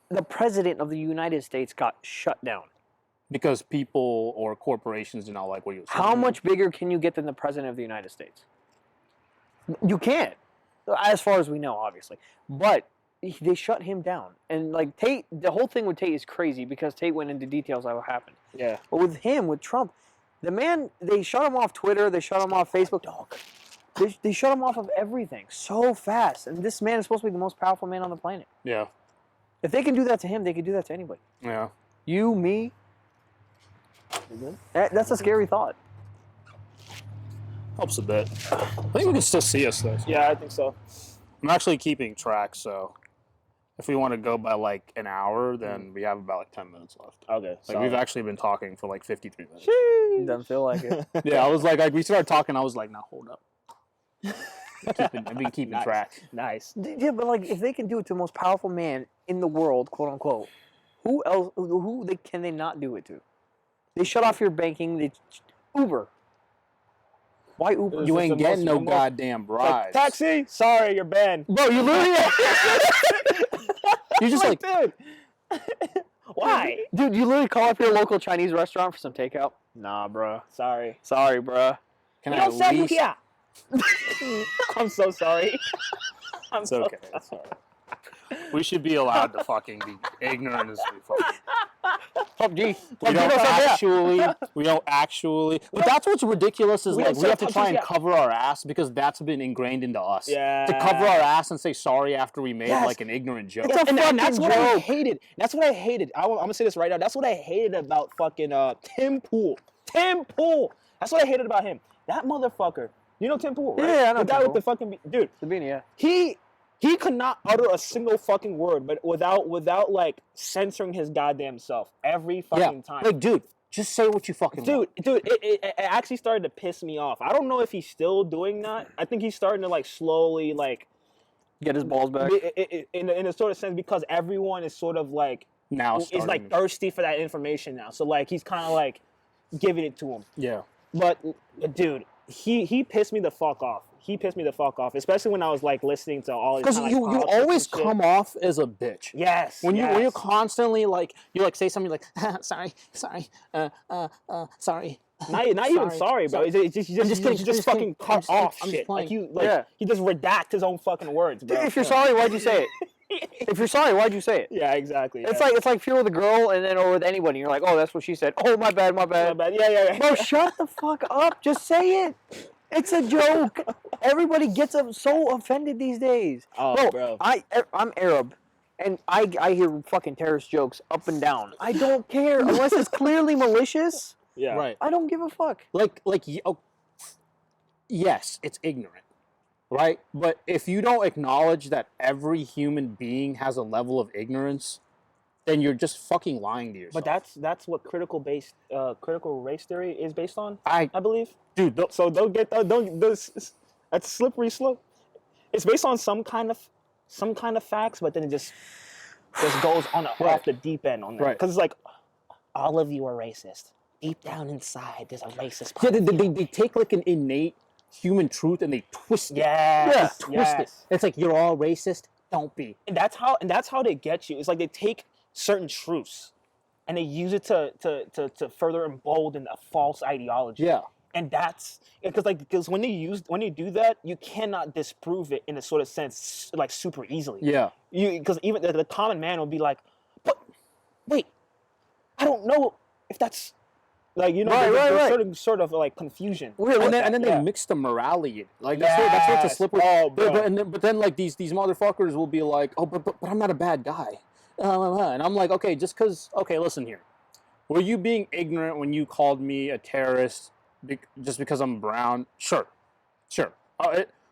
S1: the president of the United States got shut down.
S2: Because people or corporations do not like what you're saying.
S1: How much bigger can you get than the president of the United States? You can't, as far as we know, obviously. But they shut him down, and like Tate, the whole thing with Tate is crazy because Tate went into details of what happened.
S3: Yeah.
S1: But with him, with Trump, the man, they shut him off Twitter, they shut him off Facebook. They shut him off of everything so fast, and this man is supposed to be the most powerful man on the planet.
S2: Yeah.
S1: If they can do that to him, they can do that to anybody.
S2: Yeah.
S1: You, me. That's a scary thought.
S2: Helps a bit. I think we can still see us though.
S3: Yeah, I think so.
S2: I'm actually keeping track, so if we want to go by like an hour, then we have about like 10 minutes left.
S3: Okay.
S2: Like we've actually been talking for like 53 minutes.
S1: Doesn't feel like it.
S2: Yeah, I was like we started talking, I was like, now hold up. I've been keeping
S3: Nice.
S2: track.
S3: Nice.
S1: Yeah, but like if they can do it to the most powerful man in the world, quote unquote, who else? Can they not do it to? They shut off your banking. They Uber. Why Uber?
S2: You
S3: this
S2: ain't
S3: the
S2: getting
S3: most
S2: no
S3: normal-
S2: goddamn
S3: Like,
S2: rides.
S3: taxi? Sorry, you're banned.
S1: Bro, you literally,
S2: You just like,
S3: dude. Why?
S1: dude, you literally call up your local Chinese restaurant for some takeout. Nah, bro.
S3: Sorry.
S1: Sorry, bro.
S2: can
S3: We
S2: I
S3: don't sell
S2: at
S3: you
S2: least...
S3: here. I'm so sorry. I'm
S2: It's
S3: so
S2: okay. It's all right. We should be allowed to fucking be ignorant as we fucking.
S1: PUBG.
S2: We don't actually. But that's what's ridiculous is
S3: We
S2: like
S3: don't
S2: we have to
S3: sell
S2: try and
S3: touches yet.
S2: cover our ass because that's been ingrained into us.
S3: Yeah.
S2: To cover our ass and say sorry after we made
S3: Yes.
S2: like an ignorant joke.
S1: It's a
S3: and that's
S1: fucking
S3: what I
S1: joke.
S3: hated. That's what I hated. I'm gonna say this right now. That's what I hated about fucking Tim Pool. Tim Pool. That's what I hated about him. That motherfucker. You know Tim Pool, right?
S1: Yeah, I know
S3: The guy
S1: Tim
S3: with the fucking dude.
S1: Sabine, yeah.
S3: He could not utter a single fucking word, but without like censoring his goddamn self every fucking time.
S2: Like, dude, just say what you fucking want.
S3: Dude, it actually started to piss me off. I don't know if he's still doing that. I think he's starting to like slowly like
S1: Get his balls back.
S3: in a sort of sense because everyone is sort of like
S2: Now
S3: is
S2: starting.
S3: like thirsty for that information now. So like he's kind of like giving it to him.
S2: Yeah.
S3: But dude, he pissed me the fuck off. He pissed me the fuck off, especially when I was like listening to all.
S2: Because you always come off as a bitch.
S3: Yes.
S2: When
S3: yes.
S2: you're constantly like you like say something like sorry, sorry.
S3: Not even sorry, bro. It's just, you just fucking cut off
S2: I'm just
S3: shit.
S2: playing.
S3: Like you, like
S1: Yeah.
S3: he just redact his own fucking words, bro.
S1: If you're sorry, why'd you say it? If you're sorry, why'd you say it?
S3: Yeah, exactly.
S1: It's
S3: yeah.
S1: like if you're with a girl and then or with anybody, you're like, oh, that's what she said. Oh, my bad, my bad.
S3: Yeah.
S1: Bro, shut the fuck up. Just say it. It's a joke. Everybody gets so offended these days.
S3: Oh, bro.
S1: I'm Arab, and I hear fucking terrorist jokes up and down. I don't care unless it's clearly malicious.
S3: Yeah.
S2: Right.
S1: I don't give a fuck.
S2: Yes, it's ignorant, right? But if you don't acknowledge that every human being has a level of ignorance, then you're just fucking lying to yourself.
S3: But that's what critical race theory is based on.
S2: I
S3: I believe.
S2: dude,
S3: So that's a slippery slope. It's based on some kind of facts, but then it just goes on off the deep end on that.
S2: Right.
S3: Because it's like all of you are racist. Deep down inside, there's a racist
S2: yeah,
S3: part. of you.
S2: they take like an innate human truth and they twist it.
S3: Yes.
S2: They twist it. It's like you're all racist. Don't be.
S3: And that's how they get you. It's like they take certain truths and they use it to further embolden a false ideology.
S2: Yeah.
S3: And that's because when they do that, you cannot disprove it in a sort of sense like super easily.
S2: Yeah.
S3: Because even the common man will be like, but wait, I don't know if that's like there's certain sort of like confusion.
S2: And then they mix the morality. Like that's what's a
S3: Yes.
S2: slippery.
S3: Oh, bro.
S2: But then like these motherfuckers will be like, oh, but I'm not a bad guy. And I'm like, okay, listen here. Were you being ignorant when you called me a terrorist just because I'm brown? Sure.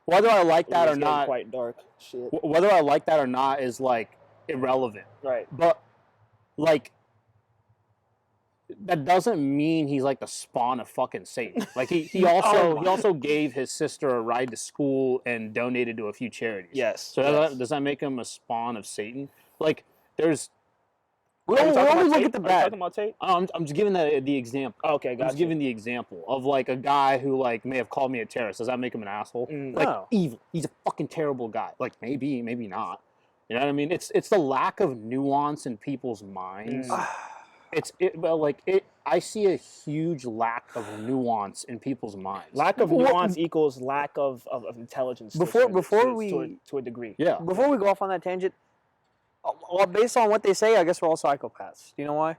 S2: Whether I like that or not,
S3: Quite dark shit.
S2: whether I like that or not is like irrelevant.
S3: Right.
S2: But like that doesn't mean he's like the spawn of fucking Satan. Like he also gave his sister a ride to school and donated to a few charities.
S3: Yes.
S2: So does that make him a spawn of Satan? Like there's
S1: We only look at the
S3: Are you
S1: bad.
S3: talking about Tate?
S2: I'm just giving the example.
S3: Okay,
S2: I'm
S3: guys.
S2: just giving the example of like a guy who like may have called me a terrorist. Does that make him an asshole? Like
S1: No.
S2: evil. He's a fucking terrible guy. Like maybe not. You know what I mean? It's the lack of nuance in people's minds. I see a huge lack of nuance in people's minds.
S3: Lack of nuance equals lack of intelligence.
S1: Before
S3: to a degree.
S2: Yeah.
S1: Before we go off on that tangent, well, based on what they say, I guess we're all psychopaths. Do you know why?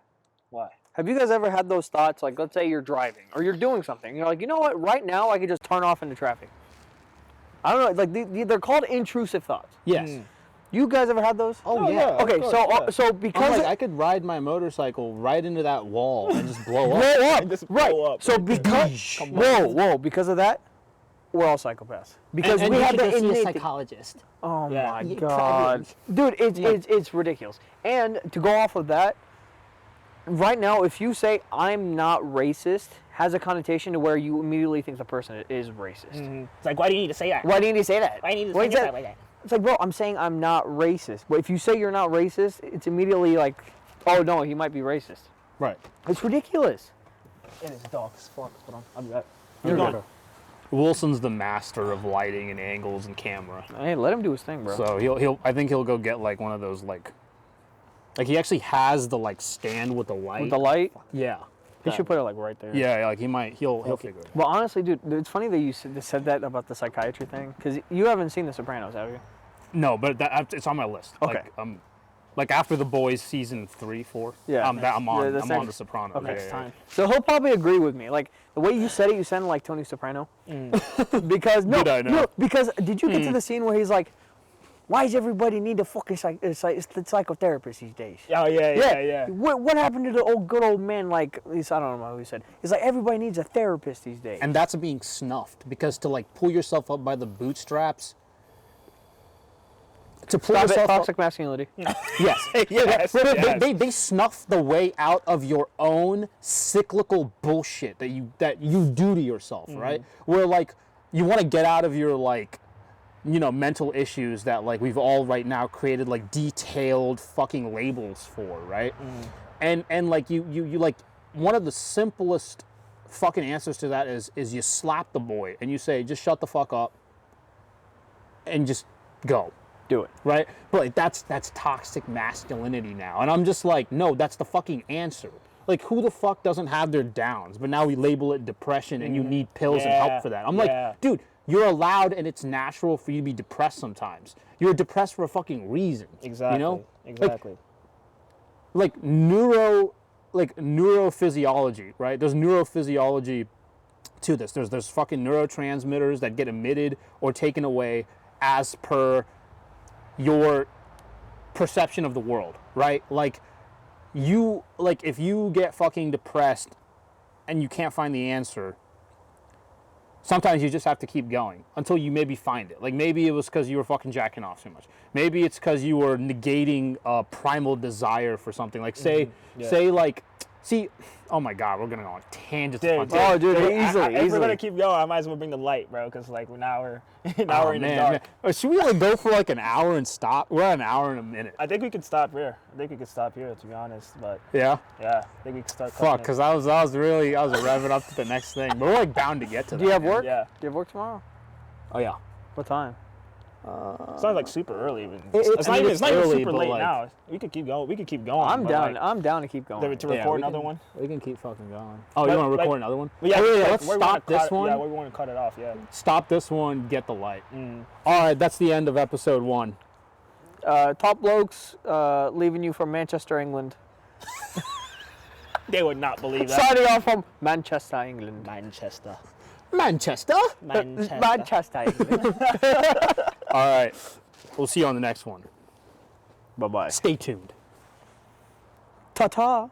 S3: Why?
S1: Have you guys ever had those thoughts? Like, let's say you're driving or you're doing something. You're like, you know what? Right now, I could just turn off into traffic. I don't know. Like, they're called intrusive thoughts.
S2: Yes.
S1: You guys ever had those?
S2: Oh, yeah.
S1: Okay,
S3: course,
S1: so
S2: I'm
S1: because
S2: like, I could ride my motorcycle right into that wall and just blow up.
S1: blow up,
S3: Just
S1: right?
S3: blow up.
S1: So because because of that, we're all psychopaths because
S2: And
S1: we
S2: you
S1: have
S2: should
S1: the
S2: go see a
S1: innate.
S2: psychologist.
S1: Oh
S3: Yeah.
S1: my
S2: You
S1: god, dude, it's ridiculous. And to go off of that, right now, if you say I'm not racist, has a connotation to where you immediately think the person is racist.
S3: It's like, why do you need to say that?
S1: Why do you need to say that?
S3: Why do you need to
S1: Why
S3: say
S1: is
S3: that like that?
S1: It's like, bro, I'm saying I'm not racist. But if you say you're not racist, it's immediately like, oh no, he might be racist.
S2: Right.
S1: It's ridiculous.
S3: It is dark as fuck. Hold on, I'll be back.
S1: You're
S3: You're gone.
S1: good.
S2: Wilson's the master of lighting and angles and camera.
S1: Hey, let him do his thing, bro.
S2: So I think he'll go get like one of those like he actually has the like stand with the light.
S1: With the light,
S2: Yeah.
S1: he should put it like right there.
S2: Yeah, like he'll figure it out.
S1: But honestly, dude, it's funny that you said that about the psychiatry thing because you haven't seen The Sopranos, have you?
S2: No, but it's on my list.
S1: Okay.
S2: Like after The Boys season 3, 4.
S1: Yeah.
S2: I'm
S1: Yeah,
S2: on
S1: the same-
S2: The Sopranos.
S1: Okay,
S2: Yeah,
S1: it's
S2: yeah,
S1: time. So he'll probably agree with me. Like the way you said it, you sounded like Tony Soprano. Because
S2: Did I know?
S1: no, because did you get to the scene where he's like, "Why does everybody need a fucking psychotherapist these days?"
S3: Oh yeah.
S1: What happened to the good old man? Like, at least I don't know what he said. He's like, everybody needs a therapist these days.
S2: And that's being snuffed because to like pull yourself up by the bootstraps. To pull
S1: Stop it,
S2: yourself up,
S1: toxic masculinity.
S2: yes.
S3: Yes,
S2: But
S3: yes.
S2: they snuff the way out of your own cyclical bullshit that you do to yourself, right? Where like you want to get out of your like, you know, mental issues that like we've all right now created like detailed fucking labels for, right? And like you like one of the simplest fucking answers to that is you slap the boy and you say just shut the fuck up and just go.
S1: Do it.
S2: Right? But like, that's toxic masculinity now. And I'm just like, no, that's the fucking answer. Like, who the fuck doesn't have their downs? But now we label it depression and you need pills and
S3: Yeah,
S2: help for that. I'm
S3: yeah.
S2: like, dude, you're allowed and it's natural for you to be depressed sometimes. You're depressed for a fucking reason.
S3: Exactly.
S2: You know?
S3: Exactly.
S2: Like neurophysiology, right? There's neurophysiology to this. There's fucking neurotransmitters that get emitted or taken away as per your perception of the world, right? Like if you get fucking depressed and you can't find the answer, sometimes you just have to keep going until you maybe find it. Like maybe it was because you were fucking jacking off too much. Maybe it's because you were negating a primal desire for something. Like say like, see, oh my God, we're gonna go on tangents.
S1: Oh, dude, easily.
S3: If we're gonna keep going, I might as well bring the light, bro, because like now we're in the dark.
S2: Man. Should we like go for like an hour and stop? We're at an hour and a minute.
S3: I think we could stop here. To be honest, but
S2: Yeah.
S3: yeah, I think we could start.
S2: Fuck,
S3: cutting it.
S2: because I was revving up to the next thing. But we're like bound to get to that.
S1: Do you have
S2: man.
S1: work?
S3: Yeah.
S1: Do you have work tomorrow?
S2: Oh yeah.
S1: What time?
S3: It's not like super early. Even.
S2: It's
S3: It's not even
S2: early,
S3: super
S2: but,
S3: late
S2: like-
S3: now. We could keep going.
S1: I'm
S3: but,
S1: down.
S3: like,
S1: I'm down to keep going.
S3: to
S2: Yeah,
S3: record
S2: we
S3: another
S2: can-
S3: one.
S2: We can keep fucking going. Oh,
S3: But,
S2: you want to record
S3: like-
S2: another one?
S3: Yeah,
S2: Oh,
S3: like,
S2: let's
S3: where we wanna
S2: stop this
S3: cut-
S2: one.
S3: Yeah, we want to cut it off. Yeah.
S2: Stop this one. Get the light. All right, that's the end of episode 1.
S1: Top Blokes leaving you from Manchester, England.
S3: They would not believe that.
S1: Signing off from Manchester, England.
S3: Manchester.
S2: Manchester.
S1: Manchester, England.
S2: All right, we'll see you on the next one.
S1: Bye-bye.
S2: Stay tuned.
S1: Ta-ta.